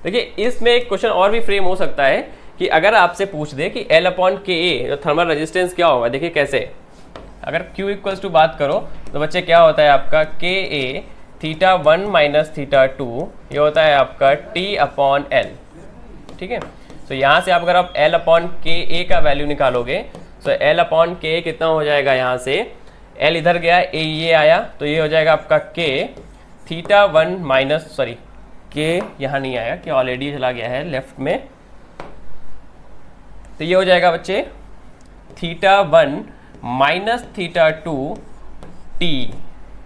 देखिए इसमें एक क्वेश्चन और भी फ्रेम हो सकता है कि अगर आपसे पूछ दे कि L अपॉन के ए थर्मल रेजिस्टेंस क्या होगा। देखिए कैसे, अगर Q इक्वल्स टू बात करो तो बच्चे क्या होता है आपका के ए थीटा 1 माइनस थीटा 2, ये होता है आपका T अपॉन L। ठीक है, तो यहाँ से आप अगर आप L अपॉन के ए का वैल्यू निकालोगे तो L अपॉन के ए कितना हो जाएगा, यहाँ से L इधर गया, ए ये आया, तो ये हो जाएगा आपका के थीटा 1 माइनस, सॉरी के यहाँ नहीं आया, कि ऑलरेडी चला गया है लेफ्ट में, तो ये हो जाएगा बच्चे थीटा 1 माइनस थीटा 2 टी,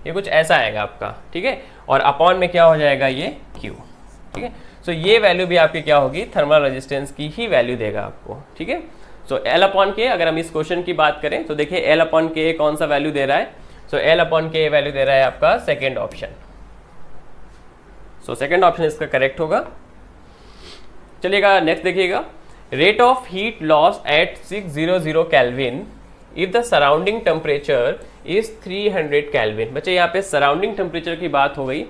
ये कुछ ऐसा आएगा आपका। ठीक है, और अपॉन में क्या हो जाएगा ये Q। ठीक है, सो ये वैल्यू भी आपकी क्या होगी, थर्मल रेजिस्टेंस की ही वैल्यू देगा आपको। ठीक है, सो L अपॉन के, अगर हम इस क्वेश्चन की बात करें तो देखिए L अपॉन के कौन सा वैल्यू दे रहा है, so L upon K value दे रहा है आपका second option. So second option इसका करेक्ट होगा। चलिएगा नेक्स्ट देखिएगा, rate of heat loss at 600 kelvin if the surrounding temperature is 300 kelvin. बच्चे यहाँ पे सराउंडिंग टेम्परेचर की बात हो गई।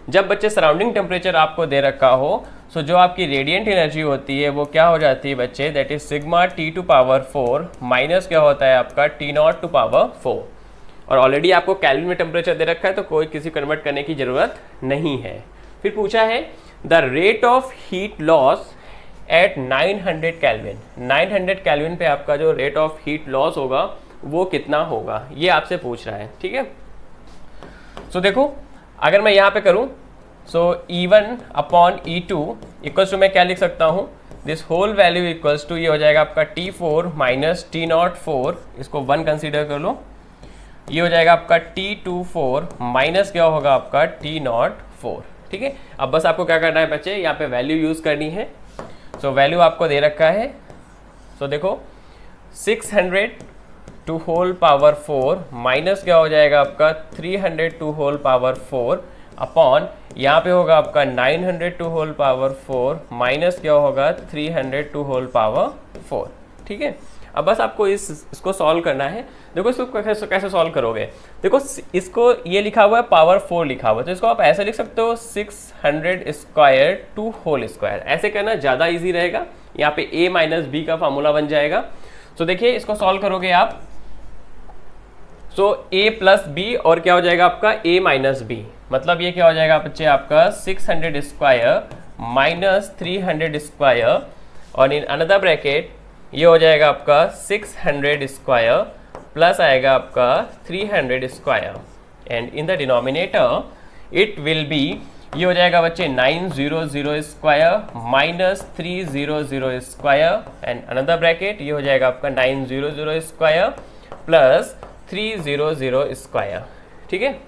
जब बच्चे सराउंडिंग टेम्परेचर आपको दे रखा हो, सो जो आपकी रेडिएंट एनर्जी होती है वो क्या हो जाती है बच्चे, that is sigma T to power 4 minus क्या होता है आपका टी नॉट टू पावर 4। और ऑलरेडी आपको कैल्विन में टेम्परेचर दे रखा है तो कोई किसी कन्वर्ट करने की जरूरत नहीं है। फिर पूछा है the rate of heat loss at 900 kelvin. 900 kelvin पे आपका जो रेट ऑफ हीट लॉस होगा वो कितना होगा, ये आपसे पूछ रहा है। ठीक है, सो देखो अगर मैं यहाँ पे करूँ सो E1 upon E2 equals to मैं क्या लिख सकता हूँ, this whole value equals to ये हो जाएगा आपका T4 माइनस T04, इसको 1 कंसीडर कर लो, ये हो जाएगा आपका T24 माइनस क्या होगा आपका T04। ठीक है, अब बस आपको क्या करना है बच्चे, यहाँ पे वैल्यू यूज़ करनी है। सो वैल्यू आपको दे रखा है, सो देखो 600 टू होल पावर 4 माइनस क्या हो जाएगा आपका 300 टू होल पावर 4 अपॉन यहाँ पे होगा आपका 900 टू होल पावर 4 माइनस क्या होगा 300 टू होल पावर 4। ठीक है, अब बस आपको इसको सॉल्व करना है। देखो इसको कैसे सॉल्व करोगे, देखो इसको ये लिखा हुआ है पावर 4 लिखा हुआ है, तो इसको आप ऐसे लिख सकते हो 600 स्क्वायर टू होल स्क्वायर, ऐसे करना ज़्यादा इजी रहेगा। यहाँ पे a माइनस बी का फार्मूला बन जाएगा। तो देखिए इसको सॉल्व करोगे आप, सो a प्लस बी और क्या हो जाएगा आपका a माइनस बी, मतलब ये क्या हो जाएगा बच्चे आपका 600 स्क्वायर माइनस 300 स्क्वायर और इन अनदर ब्रैकेट ये हो जाएगा आपका 600 स्क्वायर प्लस आएगा आपका 300 square and in the denominator it will be ये हो जाएगा बच्चे 900 square minus 300 square and another bracket ये हो जाएगा आपका 900 स्क्वायर प्लस 300 स्क्वायर। ठीक है,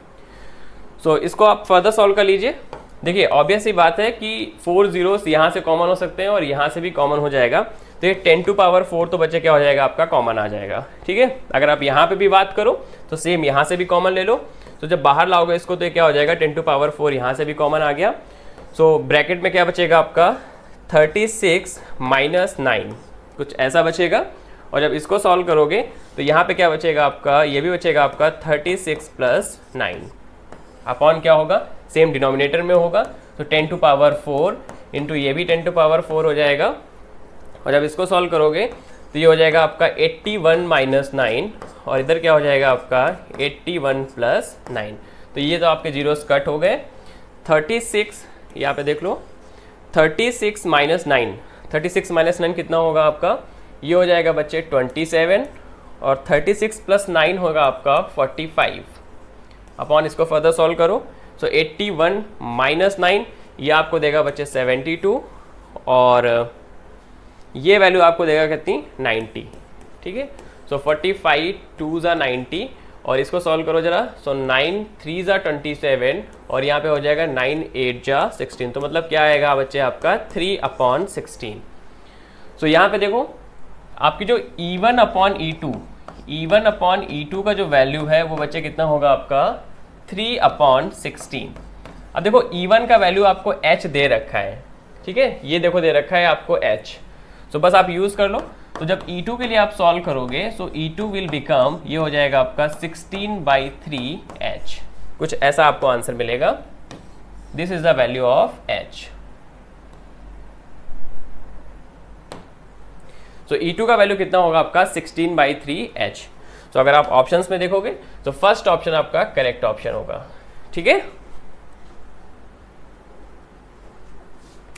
सो इसको आप फर्दर सॉल्व कर लीजिए। देखिए ऑब्वियस ही बात है कि 4 zeros यहाँ से कॉमन हो सकते हैं और यहाँ से भी कॉमन हो जाएगा, तो ये 10 टू पावर 4 तो बच्चे क्या हो जाएगा आपका कॉमन आ जाएगा। ठीक है, अगर आप यहाँ पे भी बात करो तो सेम यहाँ से भी कॉमन ले लो, तो जब बाहर लाओगे इसको तो ये क्या हो जाएगा 10 टू पावर 4 यहाँ से भी कॉमन आ गया। सो ब्रैकेट में क्या बचेगा आपका 36 माइनस 9 कुछ ऐसा बचेगा और जब इसको सॉल्व करोगे तो यहाँ पे क्या बचेगा आपका, ये भी बचेगा आपका 36 + 9 अपॉन क्या होगा, सेम डिनोमिनेटर में होगा तो 10⁴ इंटू ये भी 10⁴ हो जाएगा। और जब इसको सॉल्व करोगे तो ये हो जाएगा आपका 81 - 9 और इधर क्या हो जाएगा आपका 81 + 9। तो ये तो आपके जीरोस कट हो गए। 36 यहाँ पे देख लो, 36 - 9, 36 - 9 कितना होगा आपका, ये हो जाएगा बच्चे 27 और 36 + 9 होगा आपका 45 अपॉन इसको फर्दर सॉल्व करो। सो 81 - 9 ये आपको देगा बच्चे 72 और ये वैल्यू आपको देगा कितनी 90, ठीक है। सो 45 2 × 90 और इसको सॉल्व करो जरा। सो 9 3 × 27 और यहाँ पे हो जाएगा 9 8 × 16। तो मतलब क्या आएगा बच्चे आपका 3/16। सो यहाँ पे देखो आपकी जो E1/E2 E1/E2 का जो वैल्यू है वो बच्चे कितना होगा आपका 3/16। अब देखो E1 का वैल्यू आपको h दे रखा है, ठीक है, ये देखो दे रखा है आपको h। सो बस आप यूज कर लो। तो जब E2 के लिए आप सॉल्व करोगे सो E2 विल बिकम, ये हो जाएगा आपका 16/3h, कुछ ऐसा आपको आंसर मिलेगा। This is the value of h। So E2 का वैल्यू कितना होगा आपका 16/3h। तो अगर आप ऑप्शंस में देखोगे तो फर्स्ट ऑप्शन आपका करेक्ट ऑप्शन होगा, ठीक है।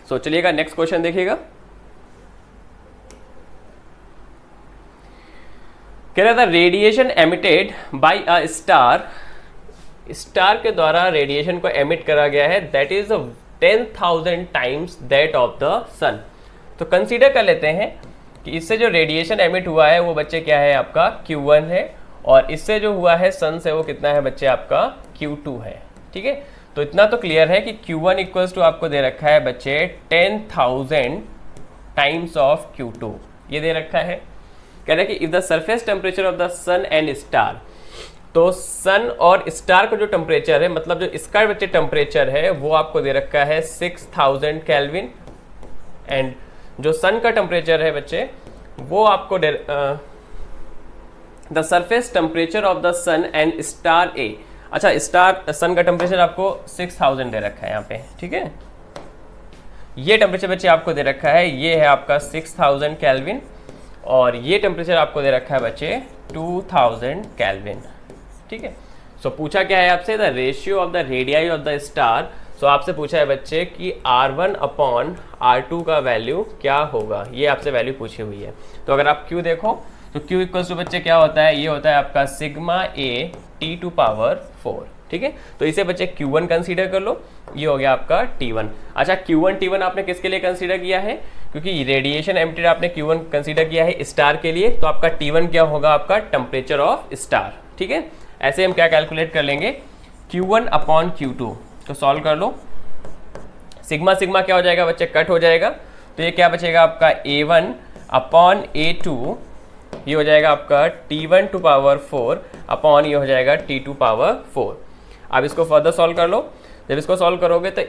सो चलिएगा नेक्स्ट क्वेश्चन देखिएगा। कह रहा था radiation emitted by a star के द्वारा रेडिएशन को एमिट करा गया है that is 10,000 times that of the sun. तो कंसीडर कर लेते हैं कि इससे जो रेडिएशन एमिट हुआ है वो बच्चे क्या है आपका Q1 है और इससे जो हुआ है सन से वो कितना है बच्चे आपका Q2 है, ठीक है। तो इतना तो क्लियर है कि Q1 = आपको दे रखा है बच्चे 10,000 टाइम्स ऑफ Q2, ये दे रखा है। कह रहा है कि if the surface temperature of the sun and star, तो सन और स्टार का जो टेम्परेचर है, मतलब जो इसका बच्चे टेम्परेचर है वो आपको दे रखा है 6000 केल्विन एंड जो सन का टेम्परेचर है बच्चे वो आपको the surface temperature of the sun and star A, अच्छा स्टार सन का टेम्परेचर आपको 6000 दे रखा है यहाँ पे, ठीक है। ये टेम्परेचर बच्चे आपको दे रखा है, ये है आपका 6000 केल्विन और ये टेम्परेचर आपको दे रखा है बच्चे 2000 केल्विन, ठीक है। सो पूछा क्या है आपसे, the ratio of the radii of the star. So आपसे पूछा है बच्चे कि R1/R2 का वैल्यू क्या होगा, ये आपसे वैल्यू पूछी हुई है। तो अगर आप Q देखो तो Q = बच्चे क्या होता है, ये होता है आपका σA T⁴, ठीक है। तो इसे बच्चे Q1 कंसीडर कर लो, ये हो गया आपका T1। अच्छा Q1 T1 आपने किसके लिए कंसीडर किया है, क्योंकि रेडिएशन एमिटेड आपने Q1 कंसीडर किया है स्टार के लिए, तो आपका T1 क्या होगा आपका टेम्परेचर ऑफ स्टार, ठीक है। ऐसे हम क्या कैलकुलेट कर लेंगे Q1/Q2 तो सॉल्व कर लो। सिग्मा क्या हो जाएगा बच्चे, कट हो जाएगा, तो ये क्या बचेगा आपका A1/A2, ये हो जाएगा आपका T1⁴ अपॉन ये हो जाएगा T2⁴। अब इसको फर्दर सॉल्व कर लो। जब इसको सॉल्व करोगे तो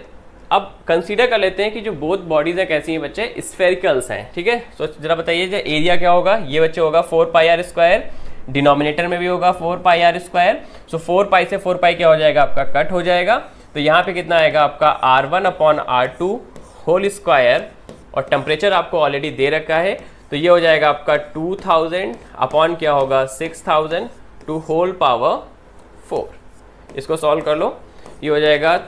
अब कंसीडर कर लेते हैं कि जो बोथ बॉडीज हैं कैसी हैं बच्चे, स्फेरिकल्स हैं, ठीक है। तो जरा बताइए जो एरिया क्या होगा, ये बच्चे होगा 4πr², डिनोमिनेटर में भी होगा 4πr²। सो 4π से 4π क्या हो जाएगा आपका कट हो जाएगा, तो यहाँ पे कितना आएगा आपका R1/R2 होल स्क्वायर और टेम्परेचर आपको ऑलरेडी दे रखा है, तो ये हो जाएगा आपका 2000 अपॉन क्या होगा 6000 टू होल पावर 4। इसको सॉल्व कर लो, ये हो जाएगा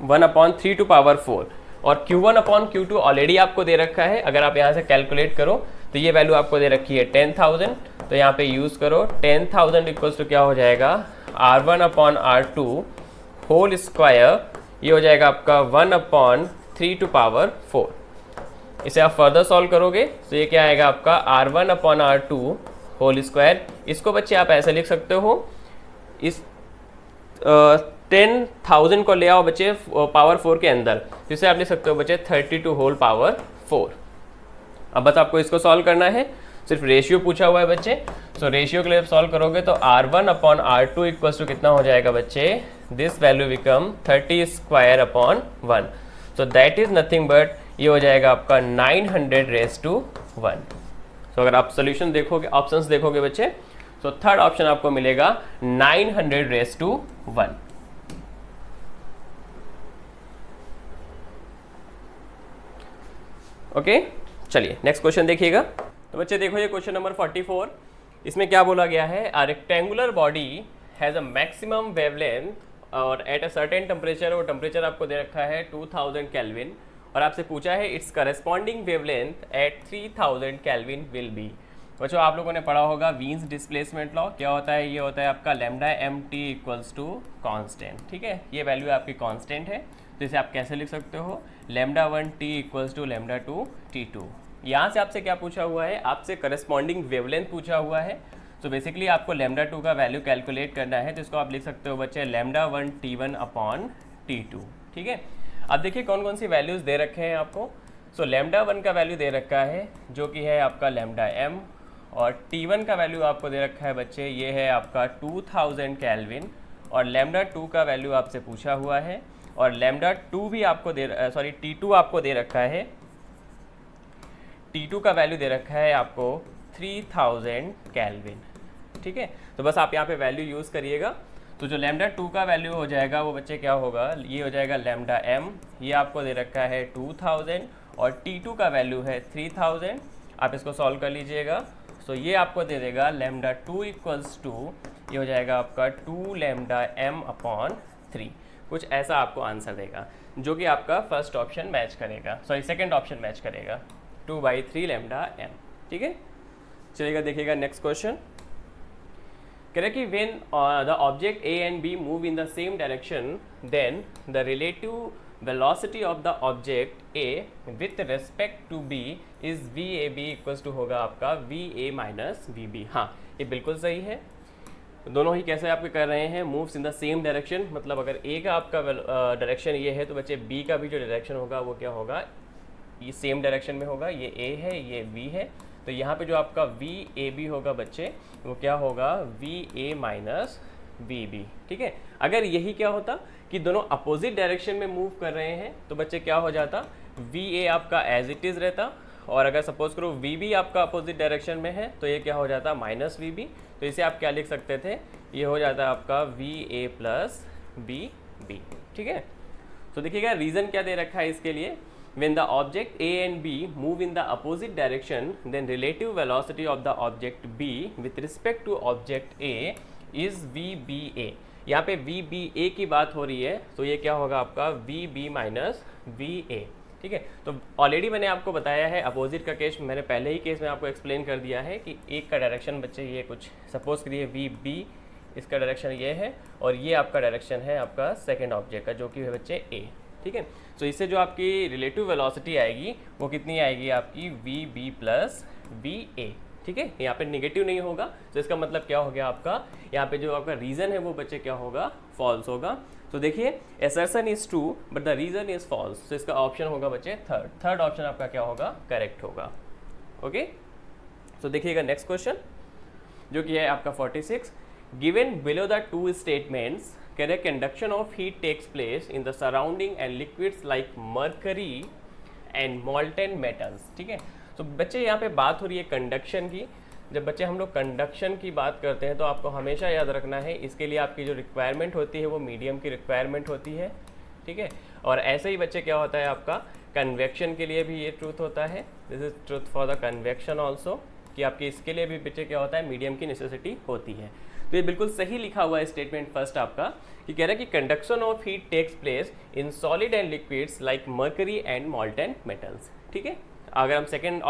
1/3 टू पावर 4 और Q1/Q2 ऑलरेडी आपको दे रखा है। अगर आप यहाँ से कैलकुलेट करो तो ये वैल्यू आपको दे रखी है 10,000, तो यहाँ पे यूज़ करो 10,000 = क्या हो जाएगा R1/R2 होल स्क्वायर, ये हो जाएगा आपका 1/3 टू पावर 4। इसे आप फर्दर सॉल्व करोगे तो ये क्या आएगा आपका R1/R2 होल स्क्वायर। इसको बच्चे आप ऐसे लिख सकते हो, इस 10,000 को ले आओ बच्चे पावर 4 के अंदर, जिसे आप लिख सकते हो बच्चे 32 होल पावर 4। अब बस आपको इसको सॉल्व करना है, सिर्फ रेशियो पूछा हुआ है बच्चे। सो रेशियो के लिए सॉल्व करोगे तो R1/R2 = कितना हो जाएगा बच्चे, this value become 30²/1। So that is nothing but ये हो जाएगा आपका 900⁻1। तो अगर आप सोल्यूशन देखोगे, ऑप्शंस देखोगे बच्चे, तो थर्ड ऑप्शन आपको मिलेगा 900⁻1। ओके, चलिए नेक्स्ट क्वेश्चन देखिएगा। तो बच्चे देखो ये क्वेश्चन नंबर 44, इसमें क्या बोला गया है, a rectangular body has a maximum wavelength और एट अ सर्टेन टेम्परेचर, वो टेम्परेचर आपको दे रखा है 2000 केल्विन, और आपसे पूछा है it's corresponding wavelength at 3000 kelvin will be. बच्चों आप लोगों ने पढ़ा होगा वीन्स डिस्प्लेसमेंट लॉ, क्या होता है, ये होता है आपका lambda M T equals to constant. ठीक है, ये वैल्यू आपकी कॉन्स्टेंट है, तो इसे आप कैसे लिख सकते हो, lambda 1 T equals to lambda 2 T2। यहाँ से आपसे क्या पूछा हुआ है, आपसे करस्पॉन्डिंग वेवलेंथ पूछा हुआ है। तो बेसिकली आपको लैम्डा 2 का वैल्यू कैलकुलेट करना है, तो इसको आप लिख सकते हो बच्चे लैम्डा 1 T1 अपॉन T2। ठीक है, अब देखिए कौन कौन सी वैल्यूज़ दे रखे हैं आपको। सो लैम्डा 1 का वैल्यू दे रखा है जो कि है आपका लैम्डा m, और T1 का वैल्यू आपको दे रखा है बच्चे, ये है आपका 2000 केल्विन, और लैम्डा 2 का वैल्यू आपसे पूछा हुआ है, और लैम्डा 2 भी आपको T2 आपको दे रखा है, T2 का वैल्यू दे रखा है आपको 3000 केल्विन। ठीक है, तो बस आप यहाँ पे वैल्यू यूज़ करिएगा। तो जो लैम्डा 2 का वैल्यू हो जाएगा वो बच्चे क्या होगा, ये हो जाएगा लैम्डा m, ये आपको दे रखा है 2000, और T2 का वैल्यू है 3000। आप इसको सॉल्व कर लीजिएगा, तो ये आपको दे देगा लैम्डा 2 इक्वल्स टू, ये हो जाएगा आपका 2 लैम्डा m अपॉन 3। कुछ ऐसा आपको आंसर देगा जो कि आपका फर्स्ट ऑप्शन मैच करेगा, सेकंड ऑप्शन मैच करेगा, 2/3 लैम्डा m। ठीक है, चलिएगा देखिएगा नेक्स्ट क्वेश्चन। कह रहे कि when the object a and b move in the same direction, then the relative velocity of the object a with respect to b is VAB equals to होगा आपका VA minus VB। हाँ, ये बिल्कुल सही है। दोनों ही कैसे आपके कर रहे हैं, moves in the same direction, मतलब अगर a का आपका डायरेक्शन ये है तो बच्चे b का भी जो डायरेक्शन होगा वो क्या होगा, ये सेम डायरेक्शन में होगा। ये a है, ये v है, तो यहाँ पे जो आपका VAB होगा बच्चे वो क्या होगा, VA माइनस VB। ठीक है, अगर यही क्या होता कि दोनों अपोजिट डायरेक्शन में मूव कर रहे हैं तो बच्चे क्या हो जाता, VA आपका एज इट इज़ रहता, और अगर सपोज करो VB आपका अपोजिट डायरेक्शन में है तो ये क्या हो जाता माइनस VB। तो इसे आप क्या लिख सकते थे, ये हो जाता आपका VA प्लस VB। ठीक है, तो देखिएगा रीज़न क्या दे रखा है इसके लिए, when the object A and B move in the opposite direction, then relative velocity of the object B with respect to object A is VBA। यहाँ पे VBA की बात हो रही है, तो ये क्या होगा आपका VB माइनस VA। ठीक है, तो ऑलरेडी मैंने आपको बताया है अपोजिट का केस, मैंने पहले ही केस में आपको एक्सप्लेन कर दिया है कि एक का डायरेक्शन बच्चे ये कुछ सपोज करिए VB, इसका डायरेक्शन ये है, और ये आपका डायरेक्शन है आपका सेकेंड ऑब्जेक्ट का जो कि है बच्चे A। ठीक है, तो इससे जो आपकी रिलेटिव वेलोसिटी आएगी वो कितनी आएगी आपकी VB प्लस VA। ठीक है, यहाँ पे निगेटिव नहीं होगा, तो इसका मतलब क्या हो गया आपका, यहाँ पे जो आपका रीज़न है वो बच्चे क्या होगा, फॉल्स होगा। तो देखिए assertion is true but the reason is false, तो इसका ऑप्शन होगा बच्चे थर्ड ऑप्शन आपका क्या होगा, करेक्ट होगा। ओके, तो देखिएगा नेक्स्ट क्वेश्चन जो कि है आपका 46, given below the two statements, कह रहे conduction of heat takes place in the surrounding and liquids like mercury and molten metals. ठीक है, तो बच्चे यहाँ पे बात हो रही है कंडक्शन की। जब बच्चे हम लोग कंडक्शन की बात करते हैं तो आपको हमेशा याद रखना है, इसके लिए आपकी जो रिक्वायरमेंट होती है वो मीडियम की रिक्वायरमेंट होती है। ठीक है, और ऐसे ही बच्चे क्या होता है आपका कन्वेक्शन के लिए भी ये ट्रूथ होता है, this is truth for the convection also, कि आपके इसके लिए भी बच्चे क्या होता है, मीडियम की नेसेसिटी होती है। तो ये बिल्कुल सही लिखा हुआ है स्टेटमेंट फर्स्ट आपका, कि कह रहा है कि conduction of heat takes place in solid and liquids like mercury and molten metals. ठीक है, अगर हम सेकेंड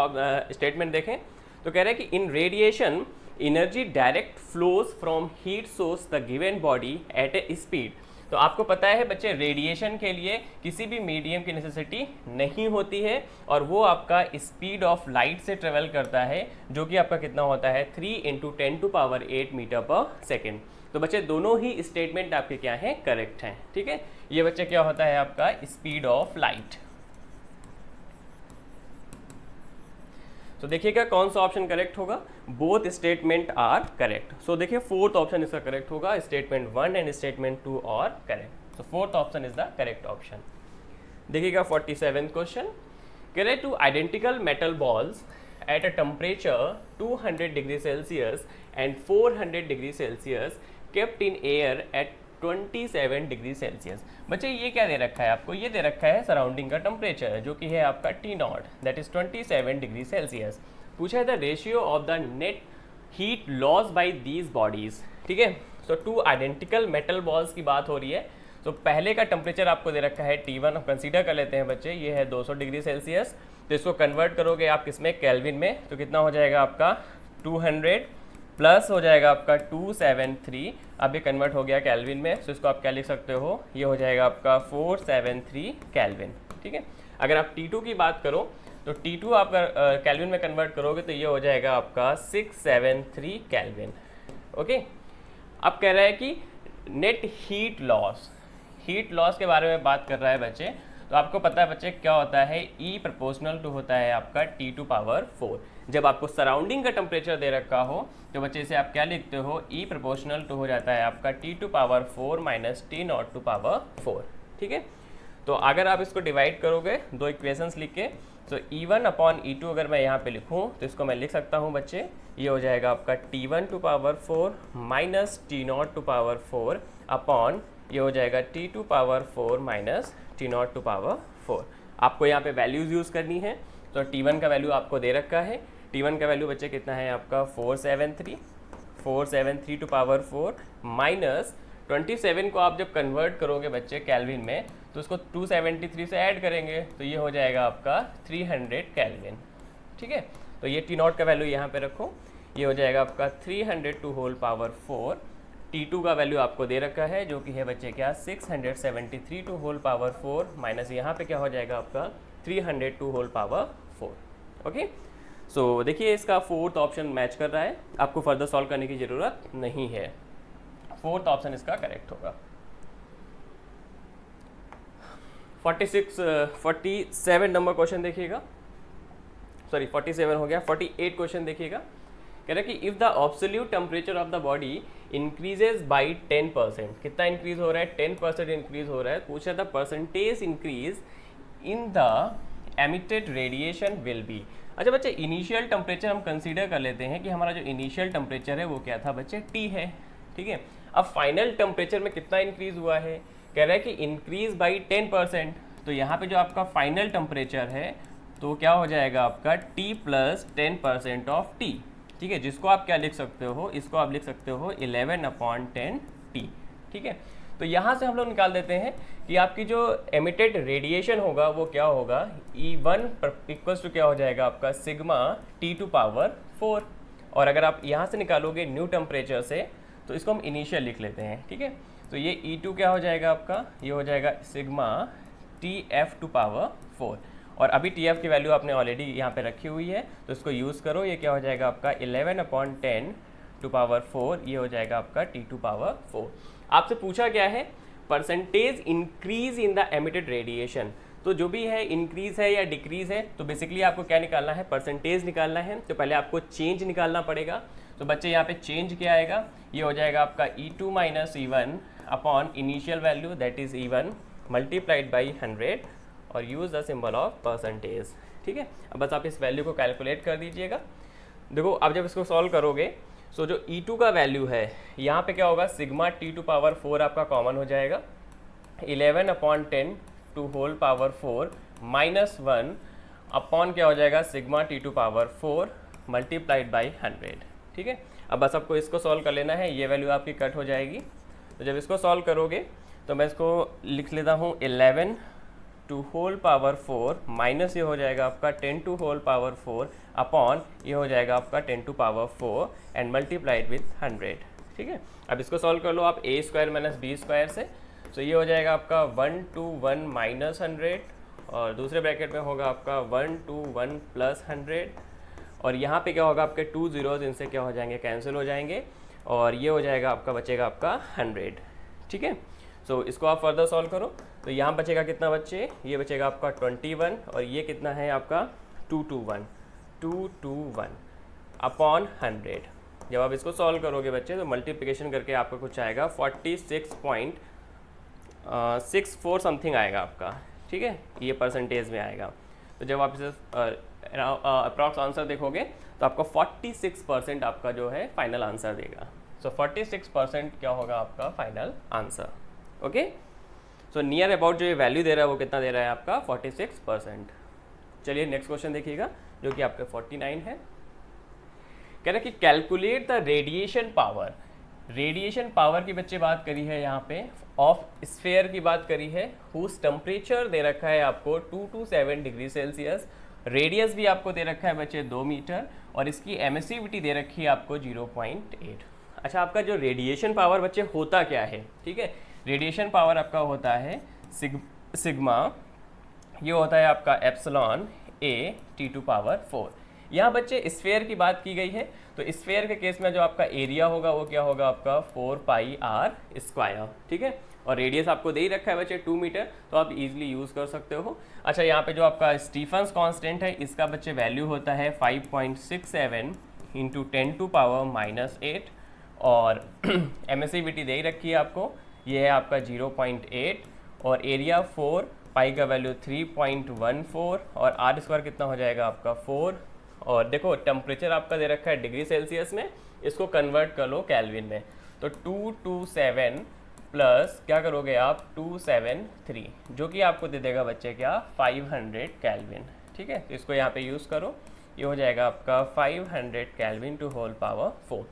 स्टेटमेंट देखें तो कह रहा है कि in radiation energy direct flows from heat source the given body at a speed. तो आपको पता है बच्चे रेडिएशन के लिए किसी भी मीडियम की नेसेसिटी नहीं होती है, और वो आपका स्पीड ऑफ लाइट से ट्रेवल करता है, जो कि आपका कितना होता है 3 × 10⁸ मीटर पर सेकेंड। तो बच्चे दोनों ही स्टेटमेंट आपके क्या हैं, करेक्ट हैं। ठीक है, ये बच्चे क्या होता है आपका स्पीड ऑफ लाइट। तो देखिएगा कौन सा ऑप्शन करेक्ट होगा, both statement are correct. So देखिए फोर्थ ऑप्शन इसका करेक्ट होगा, statement 1 and statement 2 are correct. So fourth option is the correct option. देखिएगा 47 क्वेश्चन, कह रहे two identical metal balls at a temperature 200 degree Celsius and 400 degree Celsius kept in air at 27 degree Celsius. बच्चे ये क्या दे रखा है आपको, ये दे रखा है सराउंडिंग का टेम्परेचर जो कि है आपका T not, that is 27 degree Celsius. पूछा है the ratio of the net heat loss by these bodies. ठीक है, सो टू आइडेंटिकल मेटल बॉल्स की बात हो रही है। तो पहले का टेम्परेचर आपको दे रखा है T1, हम कंसीडर कर लेते हैं बच्चे, ये है 200 डिग्री सेल्सियस। तो इसको कन्वर्ट करोगे आप किसमें, केल्विन में, तो कितना हो जाएगा आपका 200 प्लस हो जाएगा आपका 273। अब ये कन्वर्ट हो गया केल्विन में, तो इसको आप क्या लिख सकते हो, ये हो जाएगा आपका 473 केल्विन। ठीक है, अगर आप T2 की बात करो तो T2 आप केल्विन में कन्वर्ट करोगे तो ये हो जाएगा आपका 673 केल्विन। ओके, अब कह रहा है कि net heat loss, heat loss के बारे में बात कर रहा है बच्चे। तो आपको पता है बच्चे क्या होता है, E प्रोपोर्शनल टू होता है आपका T2 पावर 4। जब आपको सराउंडिंग का टेम्परेचर दे रखा हो तो बच्चे इसे आप क्या लिखते हो, E प्रोपोर्शनल टू हो जाता है आपका T2 power 4 minus T0 to power 4। ठीक है, तो अगर आप इसको डिवाइड करोगे दो इक्वेशंस लिख के, तो E1 अपॉन E2 अगर मैं यहाँ पे लिखूँ तो इसको मैं लिख सकता हूँ बच्चे, ये हो जाएगा आपका T1 to power 4 minus T0 to power 4 upon ये हो जाएगा T2 power 4 minus T0 to power 4। आपको यहाँ पे वैल्यूज़ यूज़ करनी है। तो T1 का वैल्यू आपको दे रखा है, T1 का वैल्यू बच्चे कितना है आपका 473 टू पावर 4 माइनस 27 को आप जब कन्वर्ट करोगे बच्चे केल्विन में तो उसको 273 से ऐड करेंगे तो ये हो जाएगा आपका 300 केल्विन। ठीक है, तो ये T0 का वैल्यू यहाँ पे रखो, ये हो जाएगा आपका 300 टू होल पावर 4। T2 का वैल्यू आपको दे रखा है जो कि है बच्चे क्या 673 टू होल पावर 4 माइनस यहाँ पे क्या हो जाएगा आपका 300 टू होल पावर 4। ओके, सो देखिए इसका फोर्थ ऑप्शन मैच कर रहा है, आपको फर्दर सॉल्व करने की ज़रूरत नहीं है, फोर्थ ऑप्शन इसका करेक्ट होगा। 47 नंबर क्वेश्चन देखिएगा, सॉरी 47 हो गया, 48 क्वेश्चन देखिएगा। कह रहा है कि if the absolute temperature of the body increases by 10%, कितना इंक्रीज हो रहा है, 10% इंक्रीज हो रहा है। पूछा था percentage increase in the emitted radiation will be. अच्छा बच्चे, इनिशियल टेम्परेचर हम कंसीडर कर लेते हैं कि हमारा जो इनिशियल टेम्परेचर है वो क्या था बच्चे, T है। ठीक है, अब फाइनल टेम्परेचर में कितना इंक्रीज हुआ है, कह रहा है कि इंक्रीज बाई 10%। तो यहाँ पे जो आपका फाइनल टेम्परेचर है तो क्या हो जाएगा आपका T प्लस 10% ऑफ T। ठीक है, जिसको आप क्या लिख सकते हो, इसको आप लिख सकते हो 11/10T। ठीक है, तो यहाँ से हम लोग निकाल देते हैं कि आपकी जो एमिटेड रेडिएशन होगा वो क्या होगा, E1 इक्वल्स टू क्या हो जाएगा आपका सिग्मा T2 पावर 4। और अगर आप यहाँ से निकालोगे न्यू टेम्परेचर से तो इसको हम इनिशियल लिख लेते हैं। ठीक है, तो ये E2 क्या हो जाएगा आपका, ये हो जाएगा सिग्मा TF टू पावर 4। और अभी TF की वैल्यू आपने ऑलरेडी यहाँ पे रखी हुई है तो इसको यूज़ करो, ये क्या हो जाएगा आपका 11/10 टू पावर 4, ये हो जाएगा आपका T2 पावर 4। आपसे पूछा गया है percentage increase in the emitted radiation, तो जो भी है इंक्रीज है या डिक्रीज है, तो बेसिकली आपको क्या निकालना है, परसेंटेज निकालना है। तो पहले आपको चेंज निकालना पड़ेगा। तो बच्चे यहाँ पे चेंज क्या आएगा, ये हो जाएगा आपका E2 minus E1 upon initial value that is E1 multiplied by 100 और use the symbol of percentage. ठीक है, अब बस आप इस वैल्यू को कैलकुलेट कर दीजिएगा। देखो अब जब इसको सॉल्व करोगे सो जो E2 का वैल्यू है यहाँ पे क्या होगा, सिग्मा T2 पावर 4 आपका कॉमन हो जाएगा, 11/10 to whole power 4 minus 1 upon क्या हो जाएगा sigma T2 power 4 multiplied by 100। ठीक है, अब बस आपको इसको सॉल्व कर लेना है, ये वैल्यू आपकी कट हो जाएगी। तो जब इसको सॉल्व करोगे तो मैं इसको लिख लेता हूँ 11 टू होल पावर 4 माइनस ये हो जाएगा आपका 10 टू होल पावर 4 अपॉन ये हो जाएगा आपका 10 to power 4 and multiplied with 100। ठीक है, अब इसको सॉल्व कर लो आप a square minus b square से, तो ये हो जाएगा आपका 1 to 1 माइनस 100 और दूसरे ब्रैकेट में होगा आपका 1 to 1 प्लस 100 और यहाँ पे क्या होगा आपके 2 zeros इनसे क्या हो जाएंगे, कैंसिल हो जाएंगे और ये हो जाएगा आपका बचेगा आपका 100। ठीक है, सो इसको आप फर्दर सॉल्व करो तो यहाँ बचेगा कितना बच्चे, ये बचेगा आपका 21 और ये कितना है आपका 221 अपॉन 100। जब आप इसको सॉल्व करोगे बच्चे तो मल्टीप्लिकेशन करके आपका कुछ आएगा 46.64 समथिंग आएगा आपका। ठीक है, ये परसेंटेज में आएगा। तो जब आप इसे अप्रॉक्स आंसर देखोगे तो आपको 46% आपका जो है फाइनल आंसर देगा। सो 46% क्या होगा आपका final answer. Okay, so near about जो ये वैल्यू दे रहा है वो कितना दे रहा है आपका 46%। चलिए नेक्स्ट क्वेश्चन देखिएगा जो कि आपका 49 है। कह रहे कि calculate the radiation power. Radiation power की बच्चे बात करी है यहाँ पे, ऑफ स्फेयर की बात करी है, हुज टेम्परेचर दे रखा है आपको 2 to 7 डिग्री सेल्सियस, रेडियस भी आपको दे रखा है बच्चे 2 मीटर, और इसकी एमिसिविटी दे रखी है आपको 0.8। अच्छा, आपका जो रेडिएशन पावर बच्चे होता क्या है, ठीक है, रेडिएशन पावर आपका होता है सिग्मा, ये होता है आपका एप्सिलॉन A T⁴। यहाँ बच्चे स्फेयर की बात की गई है, तो स्फेयर के केस में जो आपका एरिया होगा वो क्या होगा आपका 4πr², ठीक है, और रेडियस आपको दे ही रखा है बच्चे 2 मीटर, तो आप इजीली यूज़ कर सकते हो। अच्छा, यहाँ पे जो आपका स्टीफन्स कांस्टेंट है इसका बच्चे वैल्यू होता है 5.67 × 10⁻⁻8, और एमिसिविटी दे ही रखी है आपको, ये है आपका 0.8, और एरिया 4, पाई का वैल्यू 3.14, और r² कितना हो जाएगा आपका 4, और देखो टेम्परेचर आपका दे रखा है डिग्री सेल्सियस में, इसको कन्वर्ट कर लो केल्विन में, तो 227 प्लस क्या करोगे आप 273, जो कि आपको दे देगा बच्चे क्या 500 केल्विन, ठीक है, तो इसको यहाँ पे यूज़ करो, ये हो जाएगा आपका 500 केल्विन टू होल पावर 4।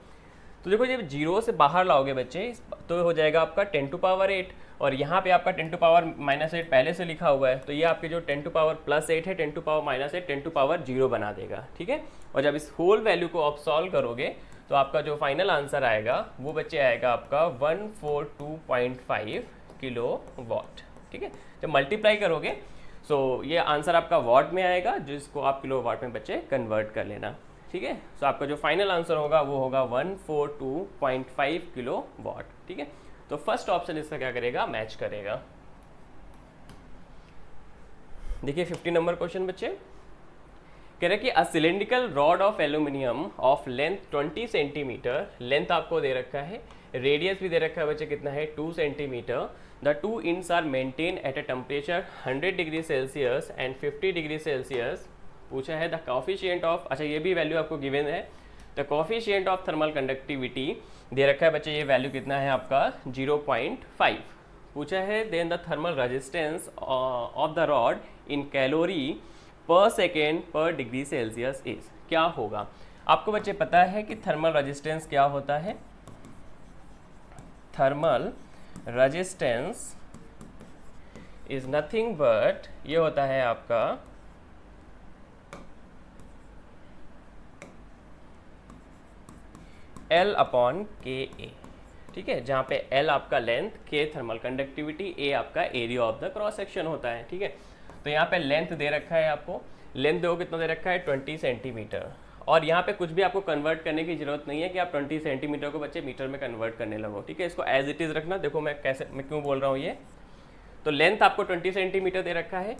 तो देखो जब जीरो से बाहर लाओगे बच्चे तो हो जाएगा आपका 10⁻8, और यहाँ पे आपका 10⁻⁻8 पहले से लिखा हुआ है, तो ये आपके जो 10⁻+8 है 10⁻⁻8 10⁻0 बना देगा, ठीक है, और जब इस होल वैल्यू को आप सॉल्व करोगे तो आपका जो फाइनल आंसर आएगा वो बच्चे आएगा आपका 142.5 किलोवाट, ठीक है। जब मल्टीप्लाई करोगे सो ये आंसर आपका वाट में आएगा, जिसको आप किलोवाट में बच्चे कन्वर्ट कर लेना, ठीक है। सो आपका जो फाइनल आंसर होगा वो होगा 142.5 किलोवाट, ठीक है। तो फर्स्ट ऑप्शन इसका क्या करेगा, मैच करेगा। देखिए 50 नंबर क्वेश्चन बच्चे, कह रहे कि a cylindrical rod of aluminium of length 20 centimetre, length आपको दे रखा है, रेडियस भी दे रखा है बच्चे कितना है 2 centimetre, the two ends are maintain at a temperature 100 degree Celsius and 50 degree Celsius. पूछा है द कोफिशिएंट ऑफ, अच्छा ये भी वैल्यू आपको गिवन है, the coefficient of thermal conductivity दे रखा है बच्चे, ये वैल्यू कितना है आपका 0.5। पूछा है then the thermal resistance of the rod in calorie per second per degree Celsius is, क्या होगा। आपको बच्चे पता है कि थर्मल रेजिस्टेंस क्या होता है, thermal resistance is nothing but, ये होता है आपका L/Ka, ठीक है, जहाँ पे L आपका length, K thermal conductivity, A आपका area of the cross section होता है, ठीक है। तो यहाँ पे लेंथ दे रखा है आपको, लेंथ देखो कितना दे रखा है 20 सेंटीमीटर, और यहाँ पे कुछ भी आपको कन्वर्ट करने की जरूरत नहीं है कि आप 20 सेंटीमीटर को बच्चे मीटर में कन्वर्ट करने लगो, ठीक है। इसको एज इट इज़ रखना। देखो मैं क्यों बोल रहा हूँ ये, तो लेंथ आपको 20 सेंटीमीटर दे रखा है,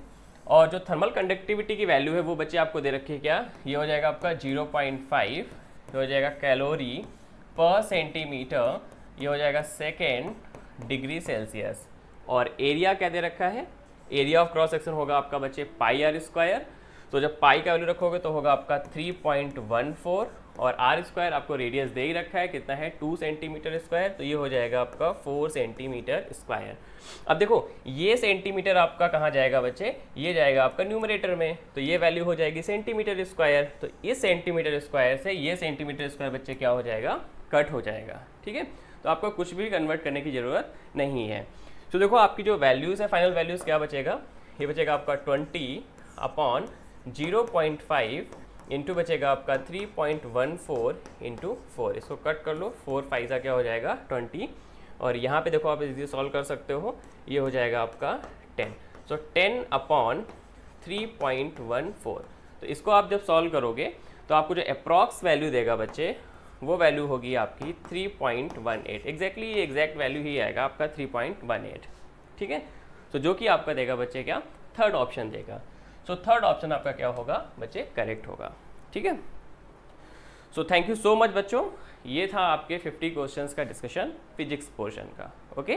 और जो थर्मल कंडक्टिविटी की वैल्यू है वो बच्चे आपको दे रखी है क्या, ये हो जाएगा आपका 0.5, ये हो जाएगा कैलोरी पर सेंटीमीटर, ये हो जाएगा सेकेंड डिग्री सेल्सियस, और एरिया क्या दे रखा है, एरिया ऑफ क्रॉस सेक्शन होगा आपका बच्चे πr², तो जब पाई का वैल्यू रखोगे तो होगा आपका 3.14, और r² आपको रेडियस दे ही रखा है कितना है 2 सेंटीमीटर स्क्वायर, तो ये हो जाएगा आपका 4 सेंटीमीटर स्क्वायर। अब देखो ये सेंटीमीटर आपका कहाँ जाएगा बच्चे, ये जाएगा आपका न्यूमरेटर में, तो ये वैल्यू हो जाएगी सेंटीमीटर स्क्वायर, तो इस सेंटीमीटर स्क्वायर से ये सेंटीमीटर स्क्वायर बच्चे क्या हो जाएगा, कट हो जाएगा, ठीक है। तो आपको कुछ भी कन्वर्ट करने की ज़रूरत नहीं है। तो देखो आपकी जो वैल्यूज़ है, फाइनल वैल्यूज़ क्या बचेगा, ये बचेगा आपका 20/0.5 इंटू बचेगा आपका 3.14 इंटू 4, इसको कट कर लो, 4 5 क्या हो जाएगा 20, और यहाँ पे देखो आप इजी सॉल्व कर सकते हो, ये हो जाएगा आपका 10, सो 10/3.14। तो इसको आप जब सॉल्व करोगे तो आपको जो अप्रॉक्स वैल्यू देगा बच्चे वो वैल्यू होगी आपकी 3.18, एग्जैक्टली ये एग्जैक्ट वैल्यू ही आएगा आपका 3.18, ठीक है। तो जो कि आपका देगा बच्चे क्या, थर्ड ऑप्शन देगा। सो थर्ड ऑप्शन आपका क्या होगा बच्चे, करेक्ट होगा, ठीक है। So thank you so much बच्चों, ये था आपके 50 क्वेश्चंस का डिस्कशन फिजिक्स पोर्शन का, ओके।